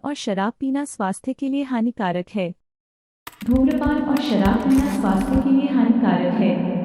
और शराब पीना स्वास्थ्य के लिए हानिकारक है। धूम्रपान और शराब पीना स्वास्थ्य के लिए हानिकारक है।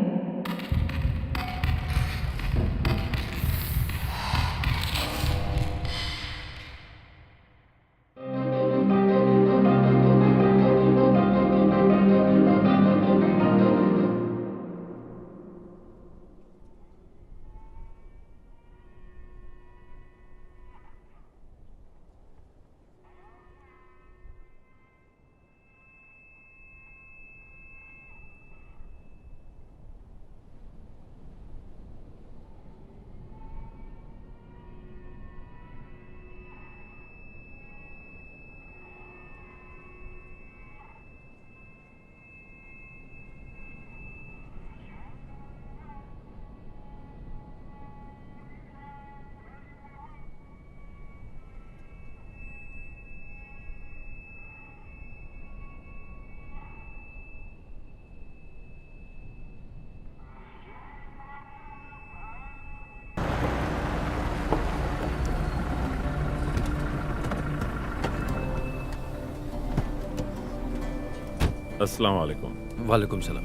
अस्सलाम वालेकुम। वालेकुम सलाम।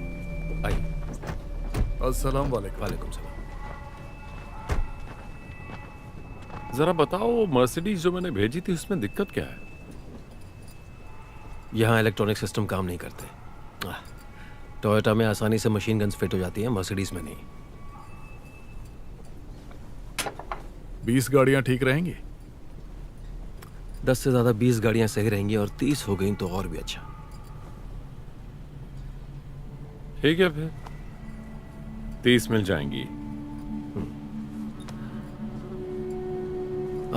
आइए। अस्सलाम वालेकुम। वालेकुम सलाम। जरा बताओ, वो मर्सिडीज जो मैंने भेजी थी उसमें दिक्कत क्या है? यहाँ इलेक्ट्रॉनिक सिस्टम काम नहीं करते। टोयोटा में आसानी से मशीन गन्स फिट हो जाती हैं, मर्सिडीज में नहीं। 20 गाड़ियां ठीक रहेंगी? 10 से ज़्यादा 20 गाड़ियाँ सही रहेंगी और 30 हो गई तो और भी अच्छा। ठीक है, फिर 30 मिल जाएंगी।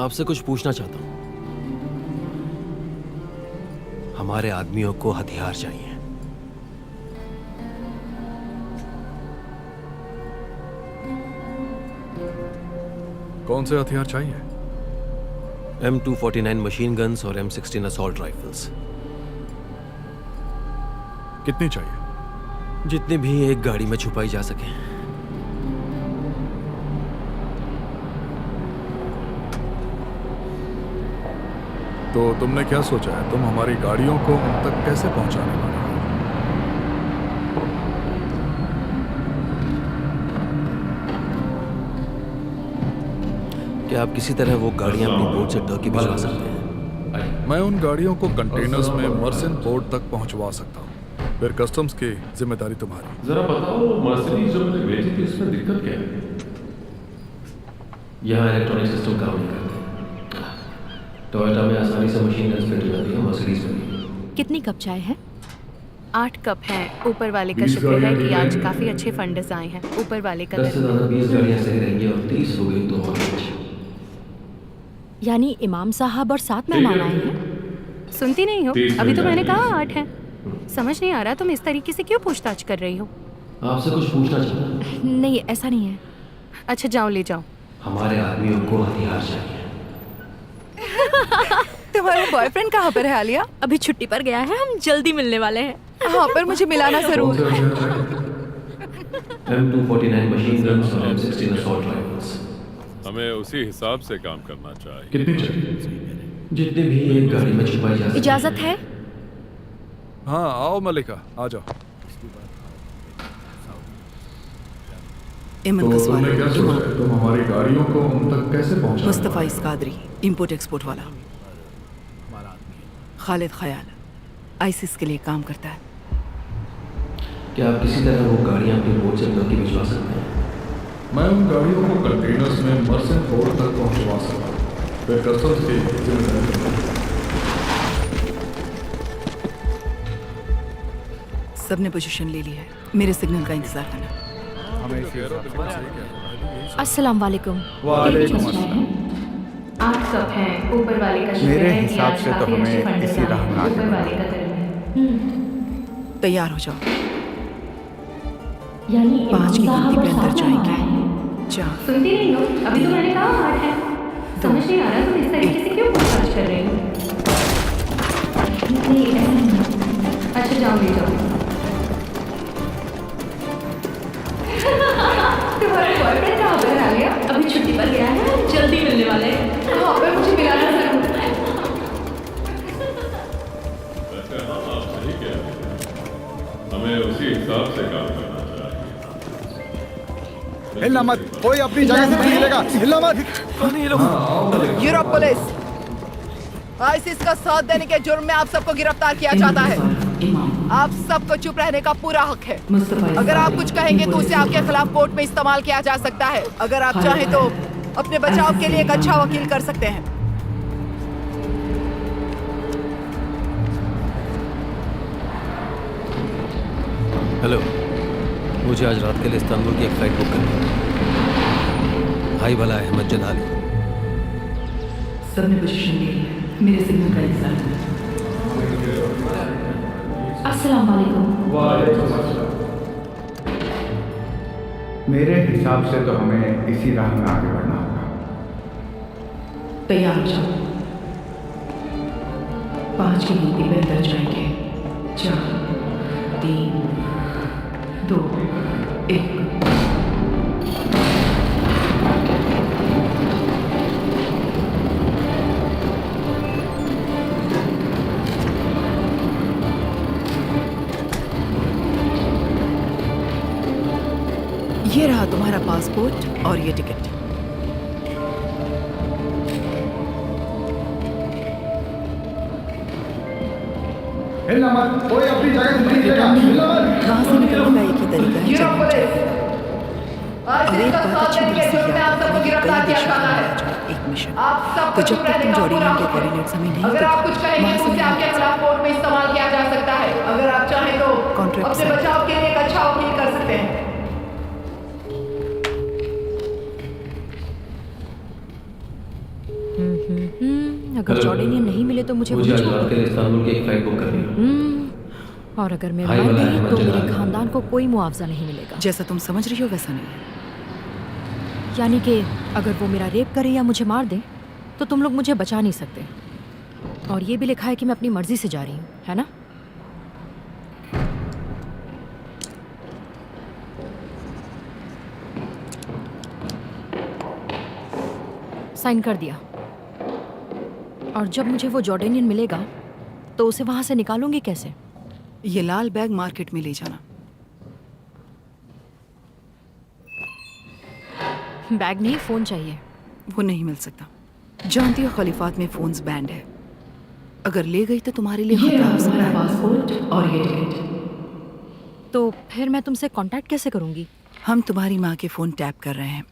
आपसे कुछ पूछना चाहता हूँ। हमारे आदमियों को हथियार चाहिए। कौन से हथियार चाहिए? M249 मशीन गन्स और M16 असॉल्ट राइफल्स। कितनी चाहिए? जितनी भी एक गाड़ी में छुपाई जा सके। तो तुमने क्या सोचा है? तुम हमारी गाड़ियों को उन तक कैसे पहुंचाने वाले हो? क्या आप किसी तरह वो गाड़ियां अपनी बोट से टर्की भिजवा सकते हैं? मैं उन गाड़ियों को कंटेनर्स में मर्सेंट पोर्ट तक पहुंचवा सकता हूँ। फिर कस्टम्स की जिम्मेदारी तुम्हारी। जरा बताओ, वो मर्सिडीज जो मैंने भेजी थी उसमें दिक्कत क्या है? यहाँ इलेक्ट्रॉनिक सिस्टम काम नहीं करते। टोयोटा में आसानी से मशीन गन्स फिट हो जाती है, मर्सिडीज में नहीं। कितनी कप चाय है? 8 कप हैं। ऊपर वाले का 20 शुक्र है गाड़ियां कि ठीक आज हैं। काफी अच्छे फंड्स आए हैं। ऊपर वाले का 10 से ज़्यादा 20 गाड़ियाँ सही रहेंगी और 30 हो गई तो और भी अच्छा। यानी इमाम साहब और 7 मेहमान आए हैं। सुनती नहीं हो? 30 अभी तो मिल मैंने जाएंगी। कहा 8 हैं। समझ नहीं आ रहा तुम इस तरीके से क्यों पूछताछ कर रही हो? आपसे कुछ पूछना चाहता हूँ। नहीं, ऐसा नहीं है। अच्छा जाओ, ले जाओ। हमारे आदमियों को हथियार चाहिए। तुम्हारा बॉयफ्रेंड कहाँ पर है आलिया? अभी छुट्टी पर गया है, हम जल्दी मिलने वाले हैं। हाँ, पर मुझे मिलाना जरूर। M249 मशीन गन्स और M16 असॉल्ट राइफल्स। हमें उसी हिसाब से काम करना चाहिए। कितनी चाहिए? जितनी भी एक गाड़ी में छुपाई जा सके। इजाजत है? हाँ, आओ मलिका, आ जाओ। इमन कस्वारी, इमाम, तुम हमारी गाड़ियों को उन तक कैसे पहुंचा? मुस्तफ़ा इस्कादरी, इंपोर्ट एक्सपोर्ट वाला। खालिद खयाल, आईसिस के लिए काम करता है। क्या आप किसी तरह वो गाड़ियाँ अपनी बोट से टर्की भिजवा सकते हैं? मैं उन गाड़ियों को कंटेनर्स में मर्सेंट पोर्ट तक पहुंचवा सकता हूँ। फिर कस्टम्स की जिम्मेदारी तुम्हारी। सबने पोजीशन ले ली है। मेरे सिग्नल का इंतजार करना। अस्सलाम वालेकुम। 8 कप हैं। ऊपर वाले का शुक्र मेरे है कि हिसाब आज से तो काफी अच्छे हमें फंड्स इसी आए राह में हैं। आगे ऊपर बढ़ना वाले का करना। तैयार हो जाओ। यानी 5 की गिनती पे अंदर जाएंगे। 4, सुनती नहीं हो? अभी तो मैंने कहा 8 हैं। समझ नहीं आ रहा तुम इस तरीके से क्यों पूछताछ कर रही हो? नहीं, ऐसा नहीं है। अच्छा जाओ, ले जाओ। तुम्हारा बॉयफ्रेंड कहाँ पर आ गया? अभी छुट्टी पर गया है, हम जल्दी मिलने वाले हैं। हाँ, पर मुझे मिलाना जरूर। उसके हिसाब से काम करना चाहिए। हिलना मत, कोई अपनी जगह से नहीं हिलेगा, हिलना मत। यूरोप पुलिस, आईसिस का साथ देने के जुर्म में आप सबको गिरफ्तार किया जाता है। आप सबको चुप रहने का पूरा हक है। अगर आप कुछ कहेंगे तो उसे आपके खिलाफ कोर्ट में इस्तेमाल किया जा सकता है। अगर आप चाहें तो अपने बचाव के लिए एक अच्छा वकील कर सकते हैं। हेलो, मुझे आज रात के लिए इस्तांबुल की एक फ्लाइट बुक करनी है। हाई भला अहमद जलाली। सबने पोजीशन ली है, मेरे सिग्नल का इंतजार है। अस्सलाम वालेकुम। मेरे हिसाब से तो हमें इसी राह में आगे बढ़ना होगा। तैयार हो जाओ। 5 की गिनती पे अंदर जाएंगे। 4, 3, 2, 1। ये रहा तुम्हारा पासपोर्ट और ये टिकट। हिलना मत, कोई अपनी जगह से नहीं हिलेगा, हिलना मत। वहाँ से निकलने का एक ही तरीका है, जब हम चाहें। और एक बात अच्छी तरह से याद रखना कि कई देशों का एक मिशन। तो जब तक तुम जॉर्डनियन के कोऑर्डिनेट्स हमें नहीं अगर आप कुछ कहेंगे तो उसे आपके खिलाफ कोर्ट में इस्तेमाल किया जा सकता है। अगर आप चाहें तो कॉन्ट्रैक्ट अपने बचाव के लिए एक अच्छा वकील कर सकते हैं। अगर जॉर्डनियन नहीं मिले तो मुझे आज रात के लिए इस्तांबुल की एक फ्लाइट बुक करनी है। और अगर मैं हाय मर भला गई अहमद तो मेरे जलाली। खानदान को कोई मुआवजा नहीं मिलेगा। जैसा तुम समझ रही हो वैसा नहीं। यानी कि अगर वो मेरा रेप करे या मुझे मार दे तो तुम लोग मुझे बचा नहीं सकते। और ये भी लिखा है कि मैं अपनी मर्जी से जा रही हूँ, है ना? साइन कर दिया। और जब मुझे वो जॉर्डेनियन मिलेगा तो उसे वहां से निकालूंगी कैसे? ये लाल बैग मार्केट में ले जाना। बैग नहीं, फोन चाहिए। वो नहीं मिल सकता। जानती हो खलीफात में फोन्स बैंड है। अगर ले गई तो तुम्हारे लिए खतरा हो सकता है। पासपोर्ट और ये टिकट। तो फिर मैं तुमसे कांटेक्ट कैसे करूंगी? हम तुम्हारी माँ के फोन टैप कर रहे हैं।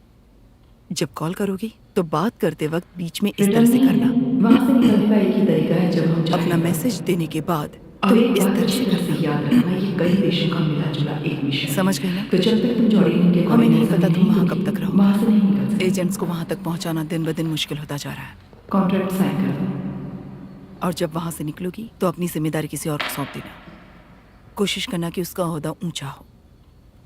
जब कॉल करोगी तो बात करते वक्त बीच में इस तरह से करना। वहाँ से निकलने का एक ही तरीका है, जब हम अपना मैसेज देने के बाद तुम इस तरह से याद रखना। ये कई देशों का मिला जुला एक मिशन। समझ गए ना? तो जब तक तुम जॉर्डनियन के हमें नहीं पता तुम वहाँ कब तक रहो। वहाँ से नहीं निकल सकते। एजेंट्स को वहाँ तक पहुँचाना दिन ब दिन मुश्किल होता जा रहा है। कॉन्ट्रैक्ट साइन कर दो। और जब वहाँ से निकलोगी तो अपनी जिम्मेदारी किसी और को सौंप देना। कोशिश करना कि उसका ओहदा ऊंचा हो।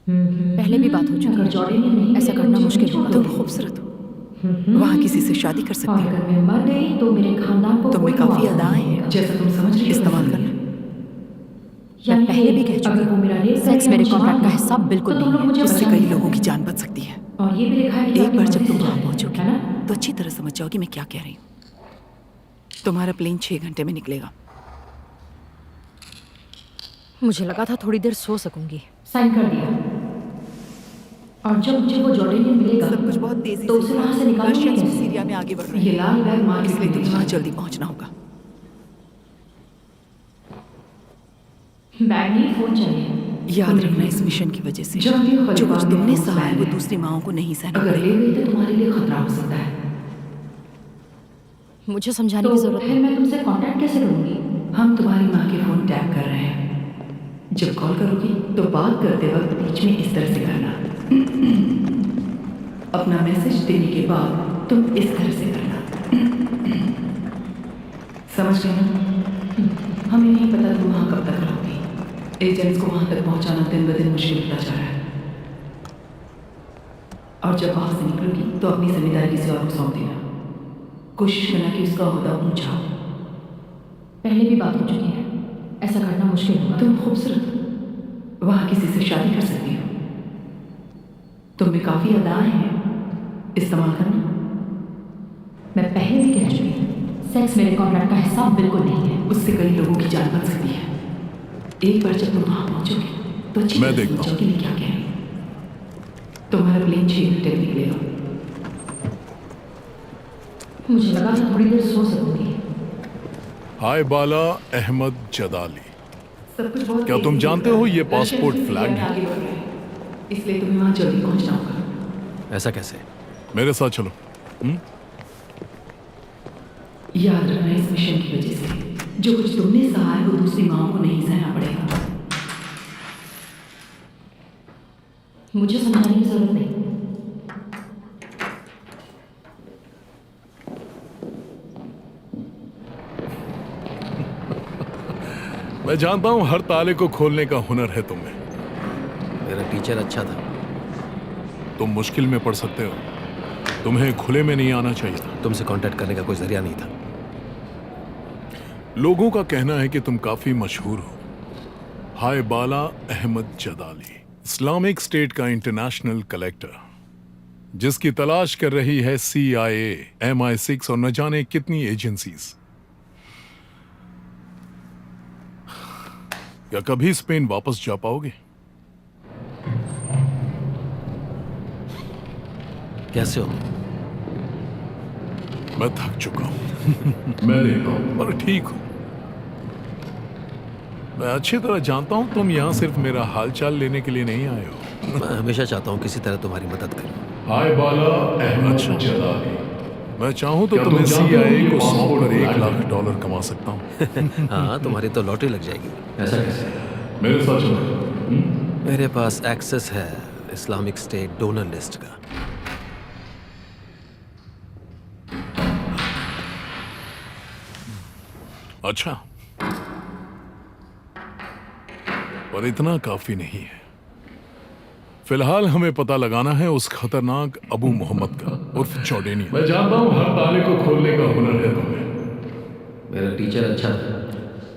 पहले भी बात हो चुकी है। ऐसा करना मुश्किल होगा। तुम खूबसूरत हो, वहाँ किसी से शादी कर सकती हो। अगर मैं मर गई तो मेरे खानदान को तुम में काफी अदाएं हैं, जैसा तुम समझ रही हो इस्तेमाल करना। मैं पहले भी कह चुकी हूँ, सेक्स मेरे कॉन्ट्रैक्ट का हिस्सा बिल्कुल नहीं है। उससे कई लोगों की जान बच सकती है। और ये भी लिखा है कि एक बार जब तुम वहाँ है पहुँचोगी ना? तो अच्छी तरह समझ जाओगी मैं क्या कह रही हूँ। तुम्हारा प्लेन 6 घंटे में निकलेगा। मुझे लगा था थोड़ी देर सो सकूंगी। साइन कर दिया। और जब मुझे वो जॉर्डनियन मिलेगा सब कुछ बहुत तेजी तो उसे वहाँ से निकालूंगी रशियंस कैसे? सीरिया में आगे बढ़ रहे ये हैं, लाल बैग मार्केट इसलिए में तुम्हें ले वहाँ जाना। जल्दी पहुँचना होगा। बैग नहीं, फोन चाहिए। याद रखना इस मिशन की वजह से जो कुछ तुमने सहा है वो दूसरी माओं को नहीं सहना अगर ले पड़ेगा। गई तो तुम्हारे लिए खतरा हो सकता है। मुझे समझाने तो की जरूरत फिर नहीं। मैं तुमसे कांटेक्ट कैसे करूंगी? हम तुम्हारी माँ के फोन टैप कर रहे हैं। जब कॉल करोगी तो बात करते वक्त बीच में इस तरह से करना। अपना मैसेज देने के बाद तुम इस तरह से करना। समझ गए ना? हमें नहीं पता तुम वहाँ कब तक रहोगी। एजेंट्स को वहाँ तक पहुँचाना दिन ब दिन मुश्किल होता जा रहा है। और जब वहाँ से निकलोगी तो अपनी जिम्मेदारी किसी और को सौंप देना। कोशिश करना कि उसका ओहदा ऊंचा हो। पहले भी बात हो चुकी है, ऐसा करना मुश्किल होगा। तुम खूबसूरत हो, वहाँ किसी से शादी कर सकती हो। तुम में काफी अदाएं हैं, इस्तेमाल करना। मैं पहले भी कह चुकी हूँ, सेक्स मेरे कॉन्ट्रैक्ट का हिस्सा बिल्कुल नहीं है। उससे कई लोगों की जान बच सकती है। एक बार जब तुम वहाँ पहुँचोगे तो अच्छी मैं तरह देखता समझो हूँ। कि मैं क्या कह रही हूँ। तुम्हारा प्लेन 6 घंटे में निकलेगा। मुझे लगा था थोड़ी देर सो सकूंगी। हाय बाला अहमद जदाली। सब कुछ बहुत क्या तेजी तुम से जानते चल हो रहा है। ये रशियन पासपोर्ट की फ्लैग फ्लाइट है? आगे बढ़ रही है, इसलिए तुम्हें वहां जल्दी पहुंचना होगा। ऐसा कैसे? मेरे साथ चलो। याद रखना इस मिशन की वजह से जो कुछ तुमने सहा है वो दूसरी माओ को नहीं सहना पड़ेगा। मुझे समझाने की जरूरत नहीं। मैं जानता हूँ हर ताले को खोलने का हुनर है तुम्हें। मेरा टीचर अच्छा था। तुम मुश्किल में पड़ सकते हो। तुम्हें खुले में नहीं आना चाहिए था। तुमसे कांटेक्ट करने का कोई जरिया नहीं था। लोगों का कहना है कि तुम काफी मशहूर हो। हाय बाला अहमद जदाली, इस्लामिक स्टेट का इंटरनेशनल कलेक्टर, जिसकी तलाश कर रही है CIA, MI6 और न जाने कितनी एजेंसीज। क्या कभी स्पेन वापस जा पाओगे? कैसे हो? मैं थक चुका हूं। मैं देखता हूं, पर ठीक हूं। मैं अच्छी तरह जानता हूं तुम यहां सिर्फ मेरा हालचाल लेने के लिए नहीं आए हो। मैं हमेशा चाहता हूँ किसी तरह तुम्हारी मदद करूं। हाय बाला अहमद जदाली। मैं चाहूं तो तुम्हें CIA को सौंप कर $1 लाख कमा सकता हूं। हाँ, तुम्हारी तो लॉटरी लग जाएगी। ऐसा कैसे? मेरे साथ चलो। मेरे पास एक्सेस है इस्लामिक स्टेट डोनर लिस्ट का। अच्छा, पर इतना काफी नहीं है। फिलहाल हमें पता लगाना है उस खतरनाक अबू मोहम्मद का, उर्फ चौडेनिया। मैं जानता हूं हर ताले को खोलने का हुनर है तुम्हें। मेरा टीचर अच्छा था।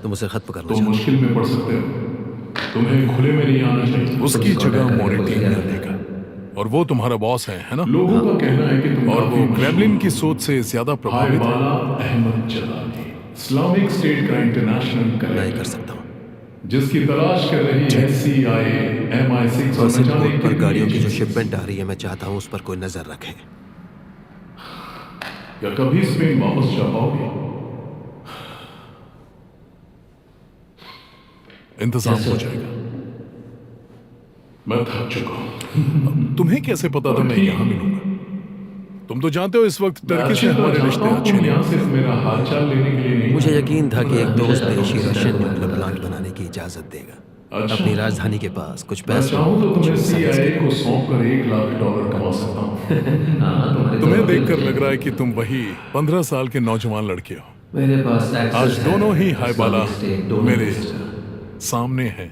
तुम उसे खत्म करना तुम चाहते मुश्किल में पड़ सकते हो। तुम्हें खुले में नहीं आना चाहिए। उसकी जगह मॉरिटेनिया लेगा, और वो तुम्हारा बॉस है ना? लोगों का कहना है कि तुम और वो क्रेमलिन की सोच से ज्यादा प्रभावित है। अहमद जलाली, इस्लामिक स्टेट का इंटरनेशनल हो। मैं ही कर सकता हूँ। जिसकी तलाश कर रही है CIA, MI6 और न जाने पर कितनी गाड़ियों की जो एजेंसी। शिपमेंट आ रही है, मैं चाहता हूँ उस पर कोई नजर रखे। क्या कभी स्पेन वापस जा पाओगे? इंतजाम हो जाएगा। मैं थक चुका हूं। तुम्हें कैसे पता था मैं यहां मिलूंगा? तुम तो जानते हो इस वक्त टर्की से हमारे रिश्ते अच्छे नहीं। सिर्फ मेरा हालचाल लेने के लिए नहीं। मुझे यकीन था कि एक दोस्त देशी रशियन न्यूक्लियर प्लांट बनाने की इजाजत देगा। अच्छा। अपनी राजधानी के पास कुछ मैं पैसे चाहूं तो तुम्हें CIA को सौंप कर $1 लाख कमा सकता हूं। तुम्हें देखकर लग रहा है कि तुम वही 15 साल के नौजवान लड़के हो। मेरे पास आज दोनों ही हाय बाला मेरे सामने हैं।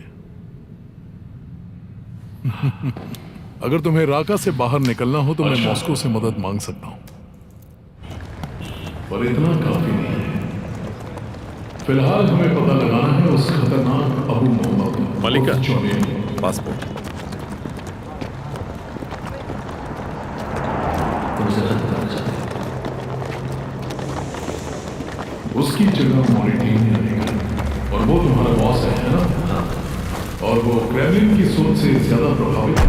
अगर तुम्हें राका से बाहर निकलना हो तो मैं मॉस्को से मदद मांग सकता हूं, पर इतना काफी नहीं है। फिलहाल हमें पता लगाना है उस खतरनाक अबू मोहम्मद मलिका। उर्फ चौडेनिया। पासपोर्ट। तुमसे खत्म करना चाहते हैं। उसकी जगह मॉरिटेनिया लेगा, और वो तुम्हारा बॉस है ना? हाँ। और वो क्रेमलिन की सोच से ज्यादा प्रभावित है।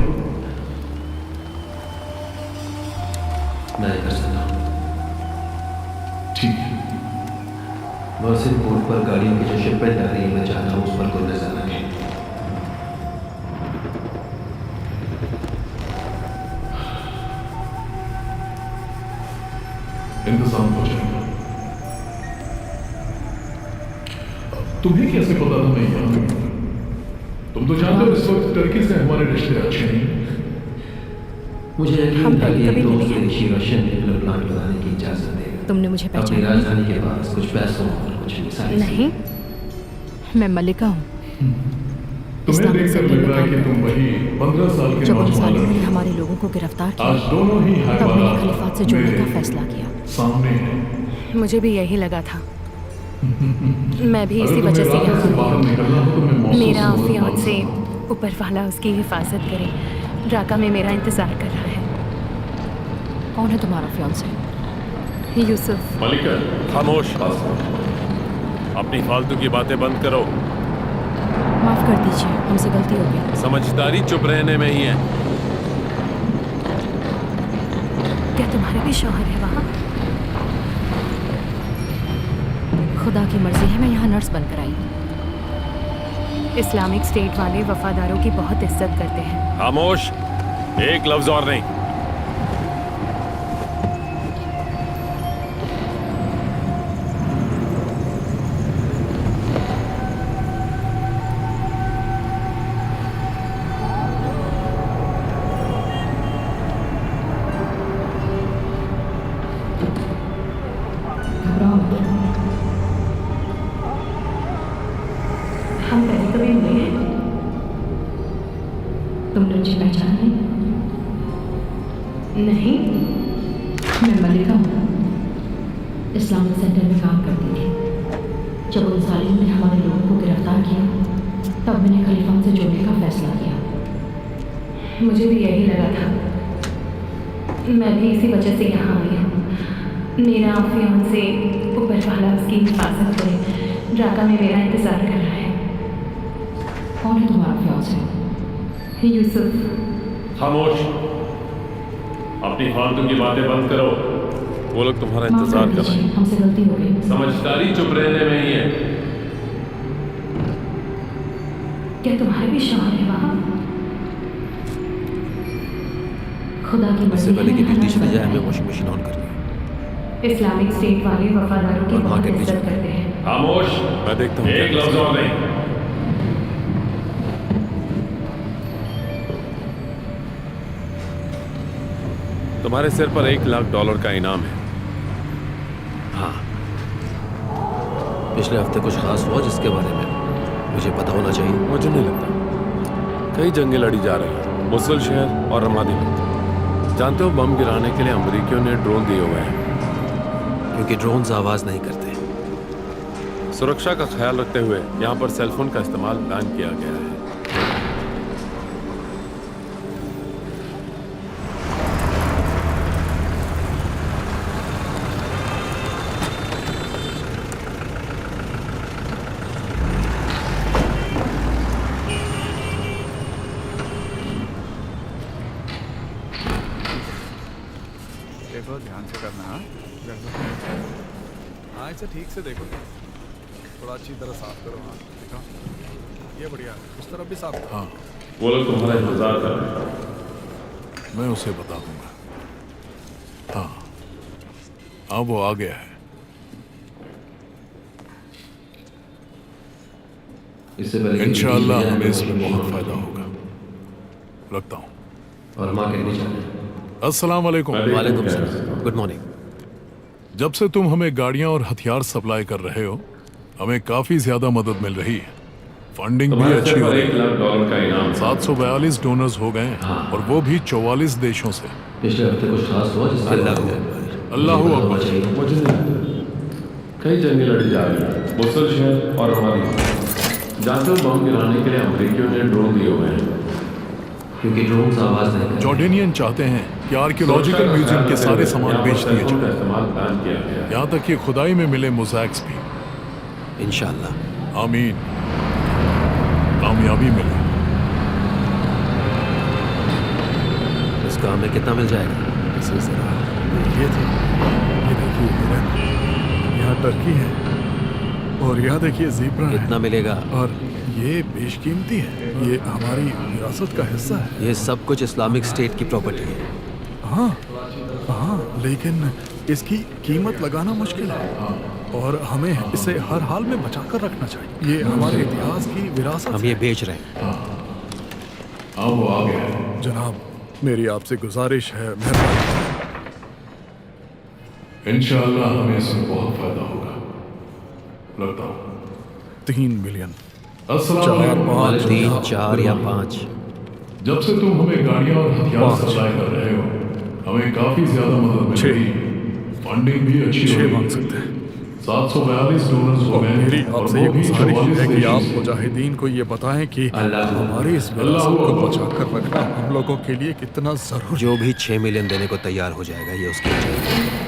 मैं ही कर सकता हूँ। ठीक है। मर्सिन पोर्ट पर गाड़ियों की जो शिपमेंट आ रही है, मैं चाहता हूँ उस पर कोई नजर रखे। इंतजाम हो जाएगा। तुम्हें कैसे पता था मैं यहाँ हूँ? तुम तो जानते हो इस वक्त टर्की से हमारे रिश्ते अच्छे नहीं। मुझे यकीन हम था कि कभी एक दोस्त मिले। देशी रशियन न्यूक्लियर प्लांट बनाने की इजाजत देगा। तुमने मुझे अपनी पहचाना राजधानी के पास कुछ पैसों और कुछ मिसाइल। नहीं? मैं मलिका हूँ। तुम्हें देखकर लग रहा है कि तुम वही 15 साल के जब उन नौजवान सालियों ने लड़के। हमारे लोगों को गिरफ्तार आज किया, दोनों ही हाय तब बाला मैंने खलीफात से जुड़ने का मेरे फैसला किया। सामने है। मुझे भी यही लगा था। मैं भी अगर इसी तुम्हें वजह से राका से यहाँ बाहर निकलना हो तो मैं मॉस्को मेरा से मदद फियांसे मांग सकता हूं। ऊपर वाला उसकी हिफाजत करे। राका में मेरा इंतजार कर रहा है। कौन है तुम्हारा फियांसे? यूसुफ। मलिका, खामोश। अपनी फालतू की बातें बंद करो। माफ माफ कर दीजिए, हमसे गलती हो गई। समझदारी चुप रहने में ही है। क्या तुम्हारे भी शौहर है वहाँ? खुदा की मर्जी है मैं यहाँ नर्स बनकर आई हूँ। इस्लामिक स्टेट वाले वफादारों की बहुत इज्जत करते हैं। खामोश, एक लफ्ज और नहीं। हम पहले कभी मिले हैं? तुम मुझे पहचान नहीं? मैं मलिका हूँ, इस्लामिक सेंटर में काम करती थी। जब उन जालिम ने हमारे लोगों को गिरफ्तार किया तब मैंने खलीफा से जोड़ने का फैसला किया। मुझे भी यही लगा था। मैं भी इसी वजह से यहाँ आई हूँ। मेरा फियांसे ऊपर वाला उसकी हिफाजत करे, ढाका में मेरा इंतज़ार कर रहा है। कौन है तुम्हारा फियांसे? यूसुफ। खामोश, अपनी फालतू की बातें बंद करो। वो लोग तुम्हारा इंतजार कर रहे हैं। हमसे गलती हो गई। समझदारी चुप रहने में ही है। क्या तुम्हारे भी शौहर है वहाँ? खुदा की इससे मर्जी पहले कि है, बिजली मैं चली जाए नर्स हमें वॉशिंग मशीन ऑन करनी है। इस्लामिक स्टेट वाले वफादारों की और बहुत मार्केट भी इज्जत जाना है। करते हैं। खामोश, मैं देखता हूँ। एक लफ्ज और नहीं। तुम्हारे सिर पर $1,00,000 का इनाम है। हाँ, पिछले हफ्ते कुछ खास हुआ जिसके बारे में मुझे पता होना चाहिए? मुझे नहीं लगता। कई जंगें लड़ी जा रही हैं, मुसल शहर और रमादी में। जानते हो, बम गिराने के लिए अमेरिकियों ने ड्रोन दिए हुए हैं। क्योंकि ड्रोन्स आवाज नहीं करते। सुरक्षा का ख्याल रखते हुए यहाँ पर सेलफोन का इस्तेमाल बैन किया गया है। देखो ध्यान से करना। हाँ इसे ठीक से देखो, थोड़ा अच्छी तरह साफ करो। हाँ देखो, ये बढ़िया है। उस तरफ भी साफ करो। हाँ, वो लोग तुम्हारा इंतजार कर रहे हैं। मैं उसे बता दूंगा। हाँ हाँ, वो आ गया है। इससे पहले इंशाअल्लाह हमें इसमें बहुत फायदा होगा। रखता हूँ। और मार्केट भी जाना है। अस्सलाम वालेकुम। वालेकुम सलाम, गुड मॉर्निंग। जब से तुम हमें गाड़ियां और हथियार सप्लाई कर रहे हो, हमें काफी ज्यादा मदद मिल रही है। फंडिंग भी अच्छी हो रही है। $1,00,000 का इनाम। 742 डोनर्स हो गए हैं, और वो भी 44 देशों से। पिछले हफ्ते कुछ खास हुआ जिसके अल्लाह अकबर। मुझे नहीं लगता। कई जंगें लड़ी जा रही हैं, मुसल शहर और रमादी में। जानते हो, बम गिराने के लिए अमेरिकियों ने ड्रोन दिए हुए हैं। क्योंकि ड्रोन्स आवाज नहीं करते। जॉर्डेनियन चाहते हैं कि आर्कियोलॉजिकल म्यूजियम के सारे सामान बेच दिए जाएं, इस्तेमाल बैन किया गया है। यहाँ तक कि खुदाई में मिले मोज़ैक्स भी। इंशाअल्लाह। आमीन। कामयाबी मिले। इस काम में कितना मिल जाएगा? इसे जरा देखिए तो, ये देखिए हिरन, यहाँ टर्की है, और यहाँ देखिए ज़ीब्रा है, कितना मिलेगा? और ये बेशकीमती है। ये हमारी विरासत का हिस्सा है। ये सब कुछ इस्लामिक स्टेट की प्रॉपर्टी है। हाँ हाँ, लेकिन इसकी कीमत लगाना मुश्किल है, और हमें इसे हर हाल में बचाकर रखना चाहिए। ये हमारे इतिहास की विरासत हम ये बेच रहे हैं। हाँ, वो आ गया है। जनाब, मेरी आपसे गुजारिश है, मेहरबानी। इंशाअल्लाह हमें इससे बहुत फायदा होगा। लगता हूँ। 3 मिलियन, अस्सलाम 4, वालेकुम। 5, 3, 4 या 5। जब से तुम हमें गाड़ियां और हथियार 5 सप्लाई कर रहे हो, हमें काफी ज्यादा मदद मिल 6 रही है। फंडिंग भी अच्छी हो 6 रही मांग है। सकते हैं। 742 डोनर्स हो और गए, मेरी और आपसे वो ये भी गुजारिश 44 है कि देशों आप से। मुजाहिदीन को ये बताएं कि हमारी इस विरासत को बचाकर रखना हम लोगों के लिए कितना जरूरी है। जो भी 6 मिलियन देने को तैयार हो जाएगा, ये उसकी वजह है।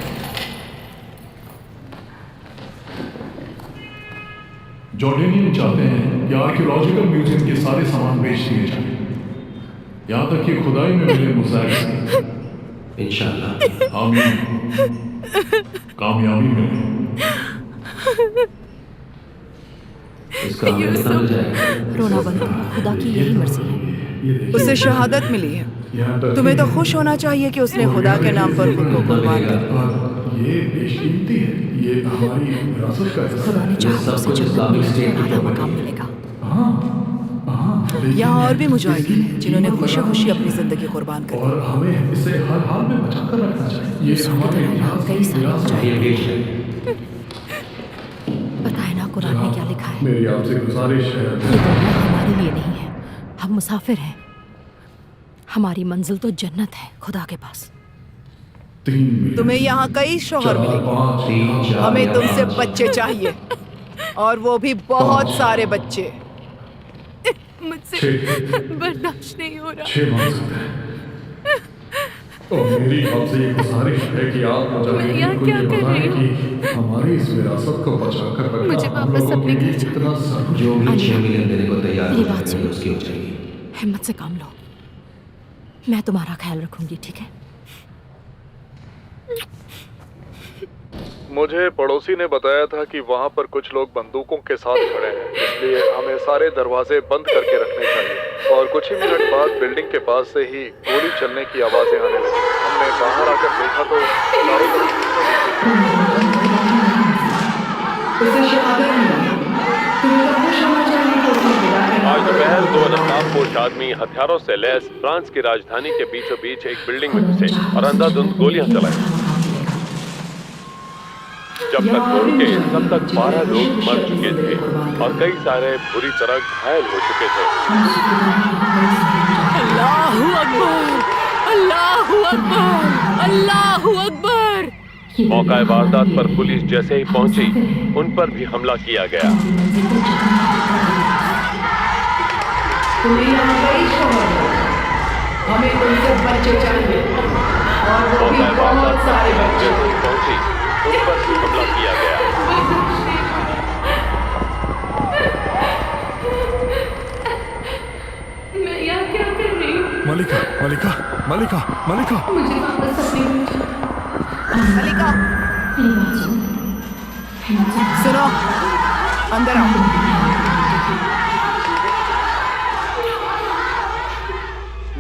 जॉर्डेनियन चाहते हैं कि आर्कियोलॉजिकल म्यूजियम के सारे सामान बेच दिए जाएं, यहाँ तक कि खुदाई में मिले मुजाहिर इंशाल्लाह। आमीन। कामयाबी मिले। इसका हमें पता मिल जाएगा। रोना बंद करो, खुदा की यही मर्जी है। उसे शहादत मिली है। तुम्हें तो खुश होना चाहिए कि उसने खुदा के नाम पर खुद को कुर्बान कर दिया। ये बेशकीमती है, ये हमारी विरासत का हिस्सा खुदा ने चाहा तो उसे जन्नत में सबसे आला मकाम मिलेगा। यहाँ और भी मुजाहिदीन हैं जिन्होंने खुशी खुशी अपनी जिंदगी कुर्बान कर दी। और हमें इसे हर हाल में बचाकर रखना चाहिए। ये हमारे इतिहास कई सारे की पता है ना कुरान में क्या लिखा है? मेरी आपसे गुजारिश है। ये दुनिया हमारे लिए नहीं है, हम मुसाफिर हैं। हमारी मंजिल तो जन्नत है खुदा के पास। तुम्हें यहाँ कई शौहर मिलेंगे। हमें तुमसे बच्चे चाहिए, और वो भी बहुत सारे बच्चे। मुझसे बर्दाश्त नहीं हो रहा। 6 मांग सकते हैं। और मेरी आपसे ये गुजारिश है कि आप मुजाहिदीन को ये बताएं कि हमारी इस विरासत को बचाकर रखना मुझे हम वापस लोगों अपने के लिए घर इतना जरूरी जो भी 6 मिलियन देने को तैयार मेरी हो बात जाएगा सुनो। उसकी हो जाएगी। हिम्मत से काम लो, मैं तुम्हारा ख्याल रखूंगी, ठीक है? मुझे पड़ोसी ने बताया था कि वहाँ पर कुछ लोग बंदूकों के साथ खड़े हैं, इसलिए हमें सारे दरवाजे बंद करके रखने चाहिए। और कुछ ही मिनट बाद बिल्डिंग के पास से ही गोली चलने की आवाजें आने लगी। हमने बाहर आकर देखा तो चारों तरफ उसे शहादत मिली। तुम्हें तो खुश होना चाहिए कि उसने विदा करना आज दोपहर 2 नकाबपोश आदमी हथियारों से लैस फ्रांस की राजधानी के बीचों बीच एक बिल्डिंग में घुसे और अंधाधुंध गोलियां चलाई। जब तक वो रुके तब तक 12 लोग मर चुके थे और कई सारे बुरी तरह घायल हो चुके थे। अल्लाहू अकबर, अल्लाहू अकबर, अल्लाहू अकबर। मौका वारदात पर पुलिस जैसे ही पहुंची, उन पर भी हमला किया गया। तुम्हें यहाँ कई शौहर हैं। हमें तुमसे बच्चे चाहिए, और वो भी मौका वारदात बहुत सारे पर पुलिस बच्चे। जैसे ही पहुंची, उन पर भी हमला किया गया। मैं यहाँ क्या कर रही हूँ? मलिका, मलिका, मलिका, मलिका। मुझे वापस अपने घर जाना। मलिका, मेरी बात सुनो, सुनो, अंदर आओ।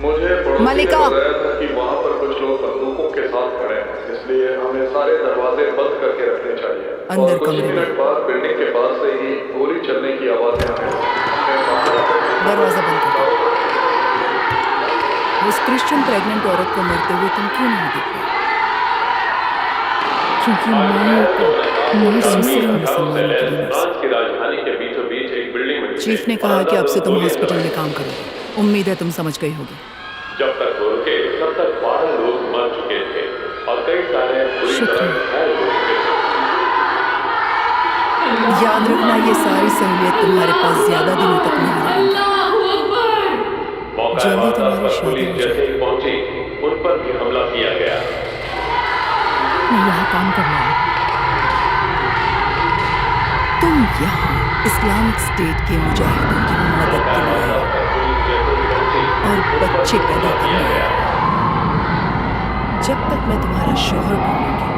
मुझे पड़ोसी मलिका। ने बताया था कि वहाँ पर कुछ लोग बंदूकों के साथ खड़े हैं, इसलिए हमें सारे दरवाजे बंद करके रखने चाहिए। अंदर और कुछ ही कमरे में। मिनट बाद बिल्डिंग के पास से ही गोली चलने की आवाजें आने लगी। हमने बाहर आकर देखा दरवाजा बंद कर दो। उस क्रिश्चियन प्रेग्नेंट औरत को मरते हुए तुम क्यों नहीं देख रहे? क्योंकि मैं दूसरे मुसलमानों की नर्स। फ्रांस की राजधानी के बीचों बीच एक बिल्डिंग में चीफ ने कहा कि अब से तुम हॉस्पिटल में काम करोगे। उम्मीद है तुम समझ गई होगी। जब तक वो रुके तब तक 12 लोग मर चुके थे और कई सारे बुरी तरह घायल हो चुके थे। याद रखना, ये सारी सहूलियत तुम्हारे पास ज्यादा दिनों तक नहीं रहेगी। मौका जल्दी वारदात तुम्हारी पर शादी पुलिस हो जैसे ही पहुंची, उन पर भी हमला किया गया। मैं यहाँ काम करना है। तुम यहाँ इस्लामिक स्टेट के मुजाहिदों की मदद के लिए और बच्चे पैदा करने आए। जब तक मैं तुम्हारा शौहर ढूंढूंगी,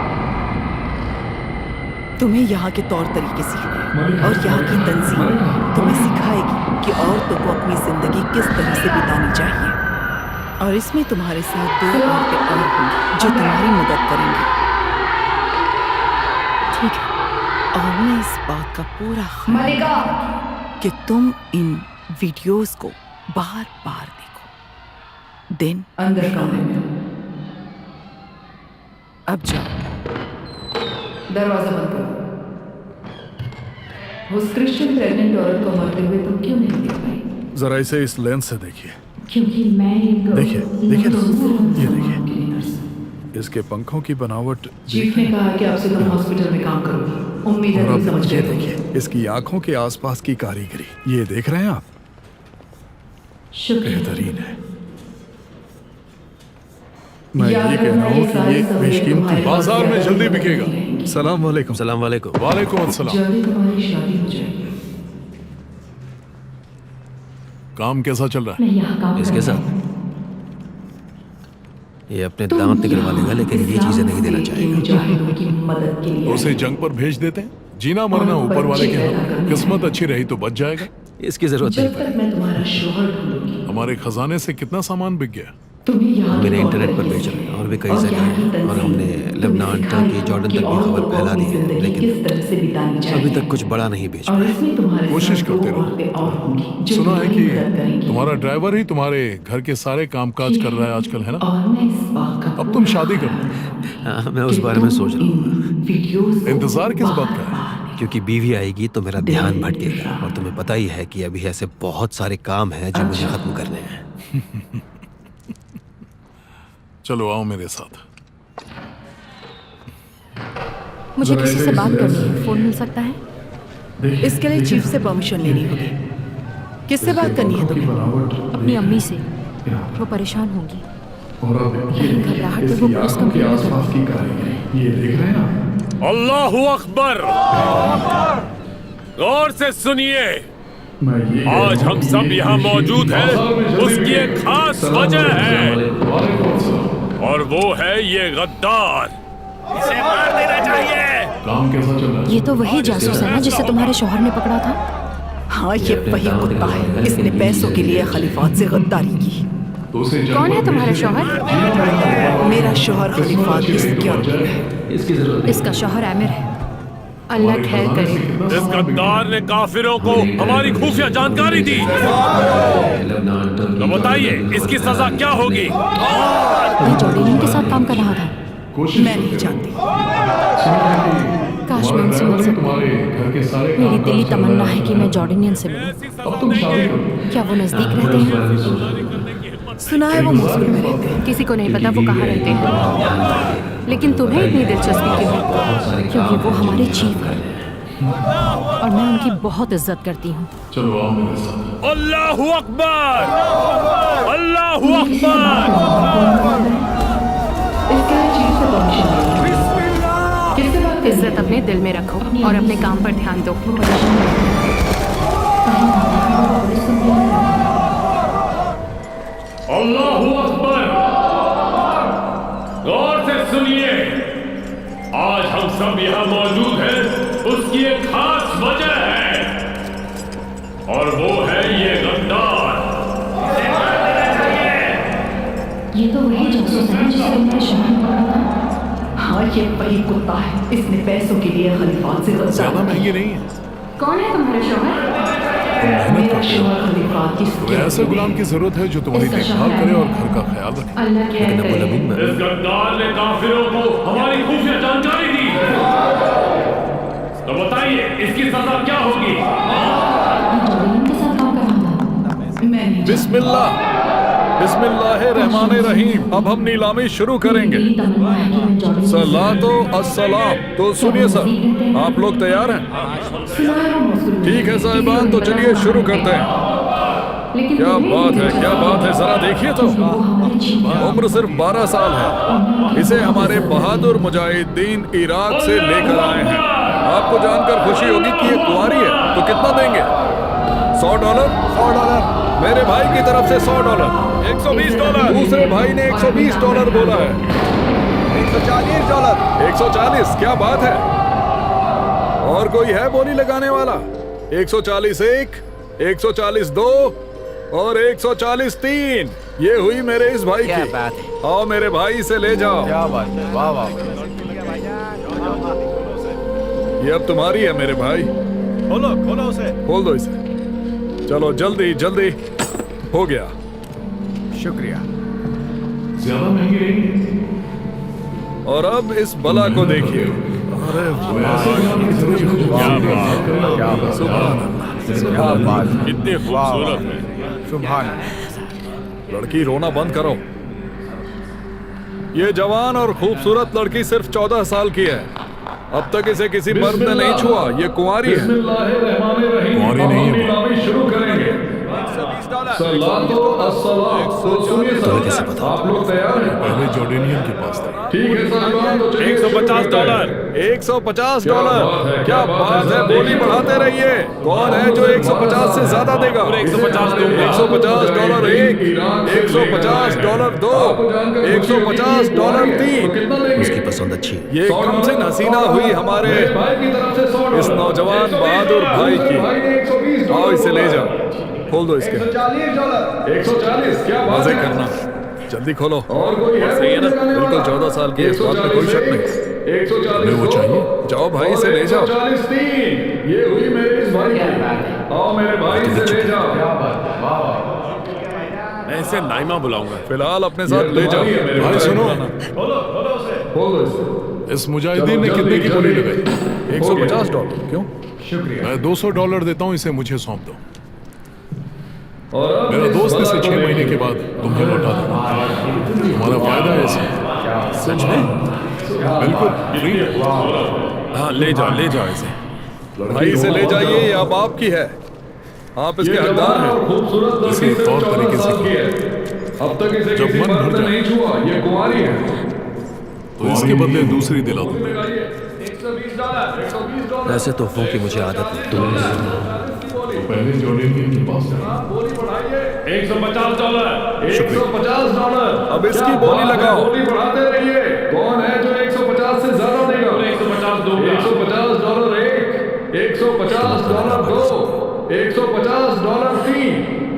तुम्हें यहाँ के तौर तरीके सीखने और यहाँ की तंजीम तुम्हें सिखाएगी कि औरतों को अपनी जिंदगी किस तरह से बितानी चाहिए। और इसमें तुम्हारे साथ 2 औरतें और होंगी जो तुम्हारी मदद करेंगी, ठीक है? और मैं इस बात का पूरा ख्याल मलिका, कि तुम इन वीडियोस को बार बार देखो, दिन अंदर कमरे में। अब जाओ। दरवाजा बंद करो। उस क्रिश्चियन प्रेग्नेंट औरत को मरते हुए तुम क्यों नहीं देख पाई? जरा इसे इस लेंस से देखिए। क्योंकि मैं एक देखिए, देखिए ना, ये देखिए। देखिए। इसके पंखों की बनावट चीफ ने कहा कि आपसे तुम हॉस्पिटल में काम करोगी। उम्मीद है और तुम अब समझ ये गए देखिए, होंगे। इसकी आंखों के आसपास की कारीगरी, ये देख रहे हैं आप? शुक्रिया। बेहतरीन है। मैं ये कह रहा हूँ कि ये बेशकीमती बाजार में जल्दी बिकेगा। सलाम वालेकुम। सलाम वालेकुम। वालेकुम अस्सलाम। जल्दी तुम्हारी शादी हो जाएगी। काम कैसा चल रहा मैं है? यहाँ काम इसके साथ ये अपने दांत निकलवा लेगा, लेकिन ये चीजें नहीं देना चाहेगा। मुजाहिदों की मदद के लिए उसे जंग पर भेज देते हैं। जीना मरना ऊपर वाले के हाथ। किस्मत अच्छी रही तो बच जाएगा। इसकी जरूरत नहीं जब तक मैं तुम्हारा शोहर ढूंढूंगी हमारे खजाने से कितना सामान बिक गया। तुम्हें यहाँ मैंने की इंटरनेट पर मोहब्बत भेजा है और भी कई और जगह यहाँ की है, और हमने तंजीम लेबनान, तुम्हें टर्की, सिखाएगी जॉर्डन कि तक भी औरतों खबर को फैला दी अपनी है, जिंदगी लेकिन किस तरह से बितानी चाहिए। अभी तक कुछ बड़ा नहीं भेज और पाए। इसमें तुम्हारे कोशिश साथ करते दो रहो। औरतें और होंगी जो सुना है तुम्हारी कि मदद करेंगी। तुम्हारा ड्राइवर ही तुम्हारे घर के सारे कामकाज कर रहा है आजकल, है ना? और मैं इस बात का अब तुम शादी कर लो। हाँ, मैं उस बारे में सोच रहा हूँ, वीडियोस इंतजार किस बात का है? क्योंकि बीवी आएगी तो मेरा ध्यान भटकेगा, और तुम्हें पता ही है कि अभी ऐसे बहुत सारे काम हैं जो मुझे खत्म करने हैं। चलो आओ मेरे साथ। मुझे किसी से बात करनी है, फोन मिल सकता है? इसके लिए चीफ से परमिशन लेनी होगी। किससे बात करनी है तुम्हें? अपनी अम्मी से, वो परेशान होंगी। कहीं घबराहट में वो पुलिस कंप्लेंट न कर दें। अल्लाहु अकबर। गौर से सुनिए, आज हम सब यहाँ मौजूद हैं, उसकी एक खास वजह है, और वो है ये गद्दार। इसे मार देना चाहिए। काम कैसा चल रहा है? ये तो वही जासूस है ना जिसे तुम्हारे शौहर ने पकड़ा था। हाँ, ये वही कुत्ता है। इसने पैसों के लिए खलीफात से गद्दारी की। कौन है तुम्हारा शौहर? मेरा शौहर खलीफात की सिक्योरिटी है। इसका शौहर आमिर है। अल्लाह खैर करे। इस गद्दार ने काफिरों को हमारी खुफिया जानकारी दी, तो बताइए इसकी सजा क्या होगी? ये जॉर्डेनियन के साथ काम कर रहा था। मैं नहीं जानती। काश मैं उनसे मिल सकती। मेरी दिली तमन्ना है कि मैं जॉर्डेनियन से मिलूं। क्या वो नजदीक रहते हैं? सुना है वो मोसुल में रहते हैं। किसी को नहीं पता वो कहाँ रहते हैं, लेकिन तुम्हें इतनी दिलचस्पी क्यों है? क्योंकि वो हमारे चीफ हैं और मैं उनकी बहुत इज्जत करती हूँ। चलो आओ मेरे साथ। अल्लाहु अकबर, अल्लाहु अकबर। इसके लिए चीफ से परमिशन लेनी होगी। किससे बात करनी है? इज्जत अपने दिल में रखो और अपने काम पर ध्यान दो। अल्लाहु अकबर। गौर से सुनिए, आज हम सब यहाँ मौजूद हैं, उसकी एक खास वजह है, और वो है ये गद्दार। इसे मार देना चाहिए। ये तो वही जासूस है जिसे तुम्हारे शौहर ने पकड़ा था। हाँ, ये वही कुत्ता है। इसने पैसों के लिए खलीफात से ज्यादा गद्दारी की। महंगी नहीं है। कौन है तुम्हारा शौहर? मेरा शौहर खलीफात की तो ऐसे सिक्योरिटी गुलाम की जरूरत है जो तुम्हारी देखभाल करे और घर का ख्याल रखे। अल्लाह खैर करे। इस गद्दार ने काफिरों को हमारी खुफिया जानकारी दी, तो बताइए इसकी सजा क्या होगी? ये जॉर्डेनियन के साथ काम कर रहा था। मैं नहीं जानती। बिस्मिल्लाह, बिस्मिल्लाहिर्रहमानिर्रहीम। अब हम नीलामी शुरू करेंगे। मेरी तमन्ना है कि मैं जॉर्डेनियन से सलातो अस्सलाम। तो सुनिए सब, आप लोग तैयार हैं? सुना है वो मोसुल में ठीक है साहिबान, तो चलिए शुरू करते हैं। लेकिन क्या तुम्हें बात है, इतनी क्या बात है, जरा देखिए तो। वो हमारे चीफ हैं। उम्र सिर्फ 12 साल है। इसे हमारे बहादुर मुजाहिदीन इराक से लेकर आए हैं। आपको जानकर खुशी होगी कि ये कुंवारी है। तो कितना देंगे? $100? $100 मेरे भाई की तरफ से $100। $120। दूसरे भाई ने $120 बोला है। $140। $140, क्या बात है। और कोई है बोली लगाने वाला? 140 1, 140 2 और 140 3। ये हुई मेरे इस भाई की। बात है। आओ मेरे भाई से ले जाओ। क्या बात है, वाह वाह। ये अब तुम्हारी है मेरे भाई। खोलो खोलो उसे। खोल दो इसे। चलो जल्दी जल्दी, हो गया। शुक्रिया। ज्यादा महंगी नहीं है। और अब इस बला को देखिए। अरे क्या बात है। कितने खूबसूरत है। सुभान। लड़की रोना बंद करो। ये जवान और खूबसूरत लड़की सिर्फ 14 साल की है। अब तक इसे किसी मर्द ने नहीं छुआ। ये कुंवारी है। कुंवारी नहीं है। शुरू करेंगे। तुम्हें कैसे पता? आप लोग तैयार हैं? पहले जॉर्डेनियन के पास थे। ठीक है साहिबान, तो चलिए $150। $150। क्या बात है, बोली बढ़ाते रहिए। कौन है जो $150 से ज्यादा देगा। $150 दूंगा। $150 एक, $150 दो, $150 तीन। उसकी पसंद अच्छी है। ये कम से हसीना हुई हमारे इस नौजवान बहादुर भाई की। आओ इसे ले जाओ, खोल दो इसके। $140 क्या मजे करना, जल्दी खोलो। और कोई है? सही है ना? बिल्कुल 14 साल की, इस बात में कोई शक नहीं। 140 वो चाहिए। जाओ भाई से ले जाओ। 143 ये हुई मेरे इस भाई की। आओ मेरे भाई से ले जाओ। मैं इसे नाइमा बुलाऊंगा। फिलहाल अपने साथ ले जाओ। भाई सुनो, खोल दो इसे। इस मुजाहिदीन ने कितने की बोली लगाई? $150। क्यों? मैं $200 देता हूँ, इसे मुझे सौंप दो। और मेरा दोस्त इसे 6 महीने के बाद तुम्हें लौटा देगा। तुम्हारा फायदा है इसे। सच में? बिल्कुल फ्री। हाँ ले जाओ इसे। भाई इसे ले जाइए, ये अब आपकी है। आप इसके हकदार हैं। इसे तौर तरीके से अब तक इसे जब मन भर जाए नहीं छुआ, ये कुंवारी है। तो इसके बदले दूसरी दिला दो। $120। ऐसे तोहफों की मुझे आदत नहीं। तुम्हें तो पहले जॉर्डेनियन के पास $150। अब इसकी बोली लगाओ। बोली बढ़ाते रहिए। कौन है जो 150 से ज्यादा देगा? $150 दूंगा। $150 एक, $150 दो, $150 तीन।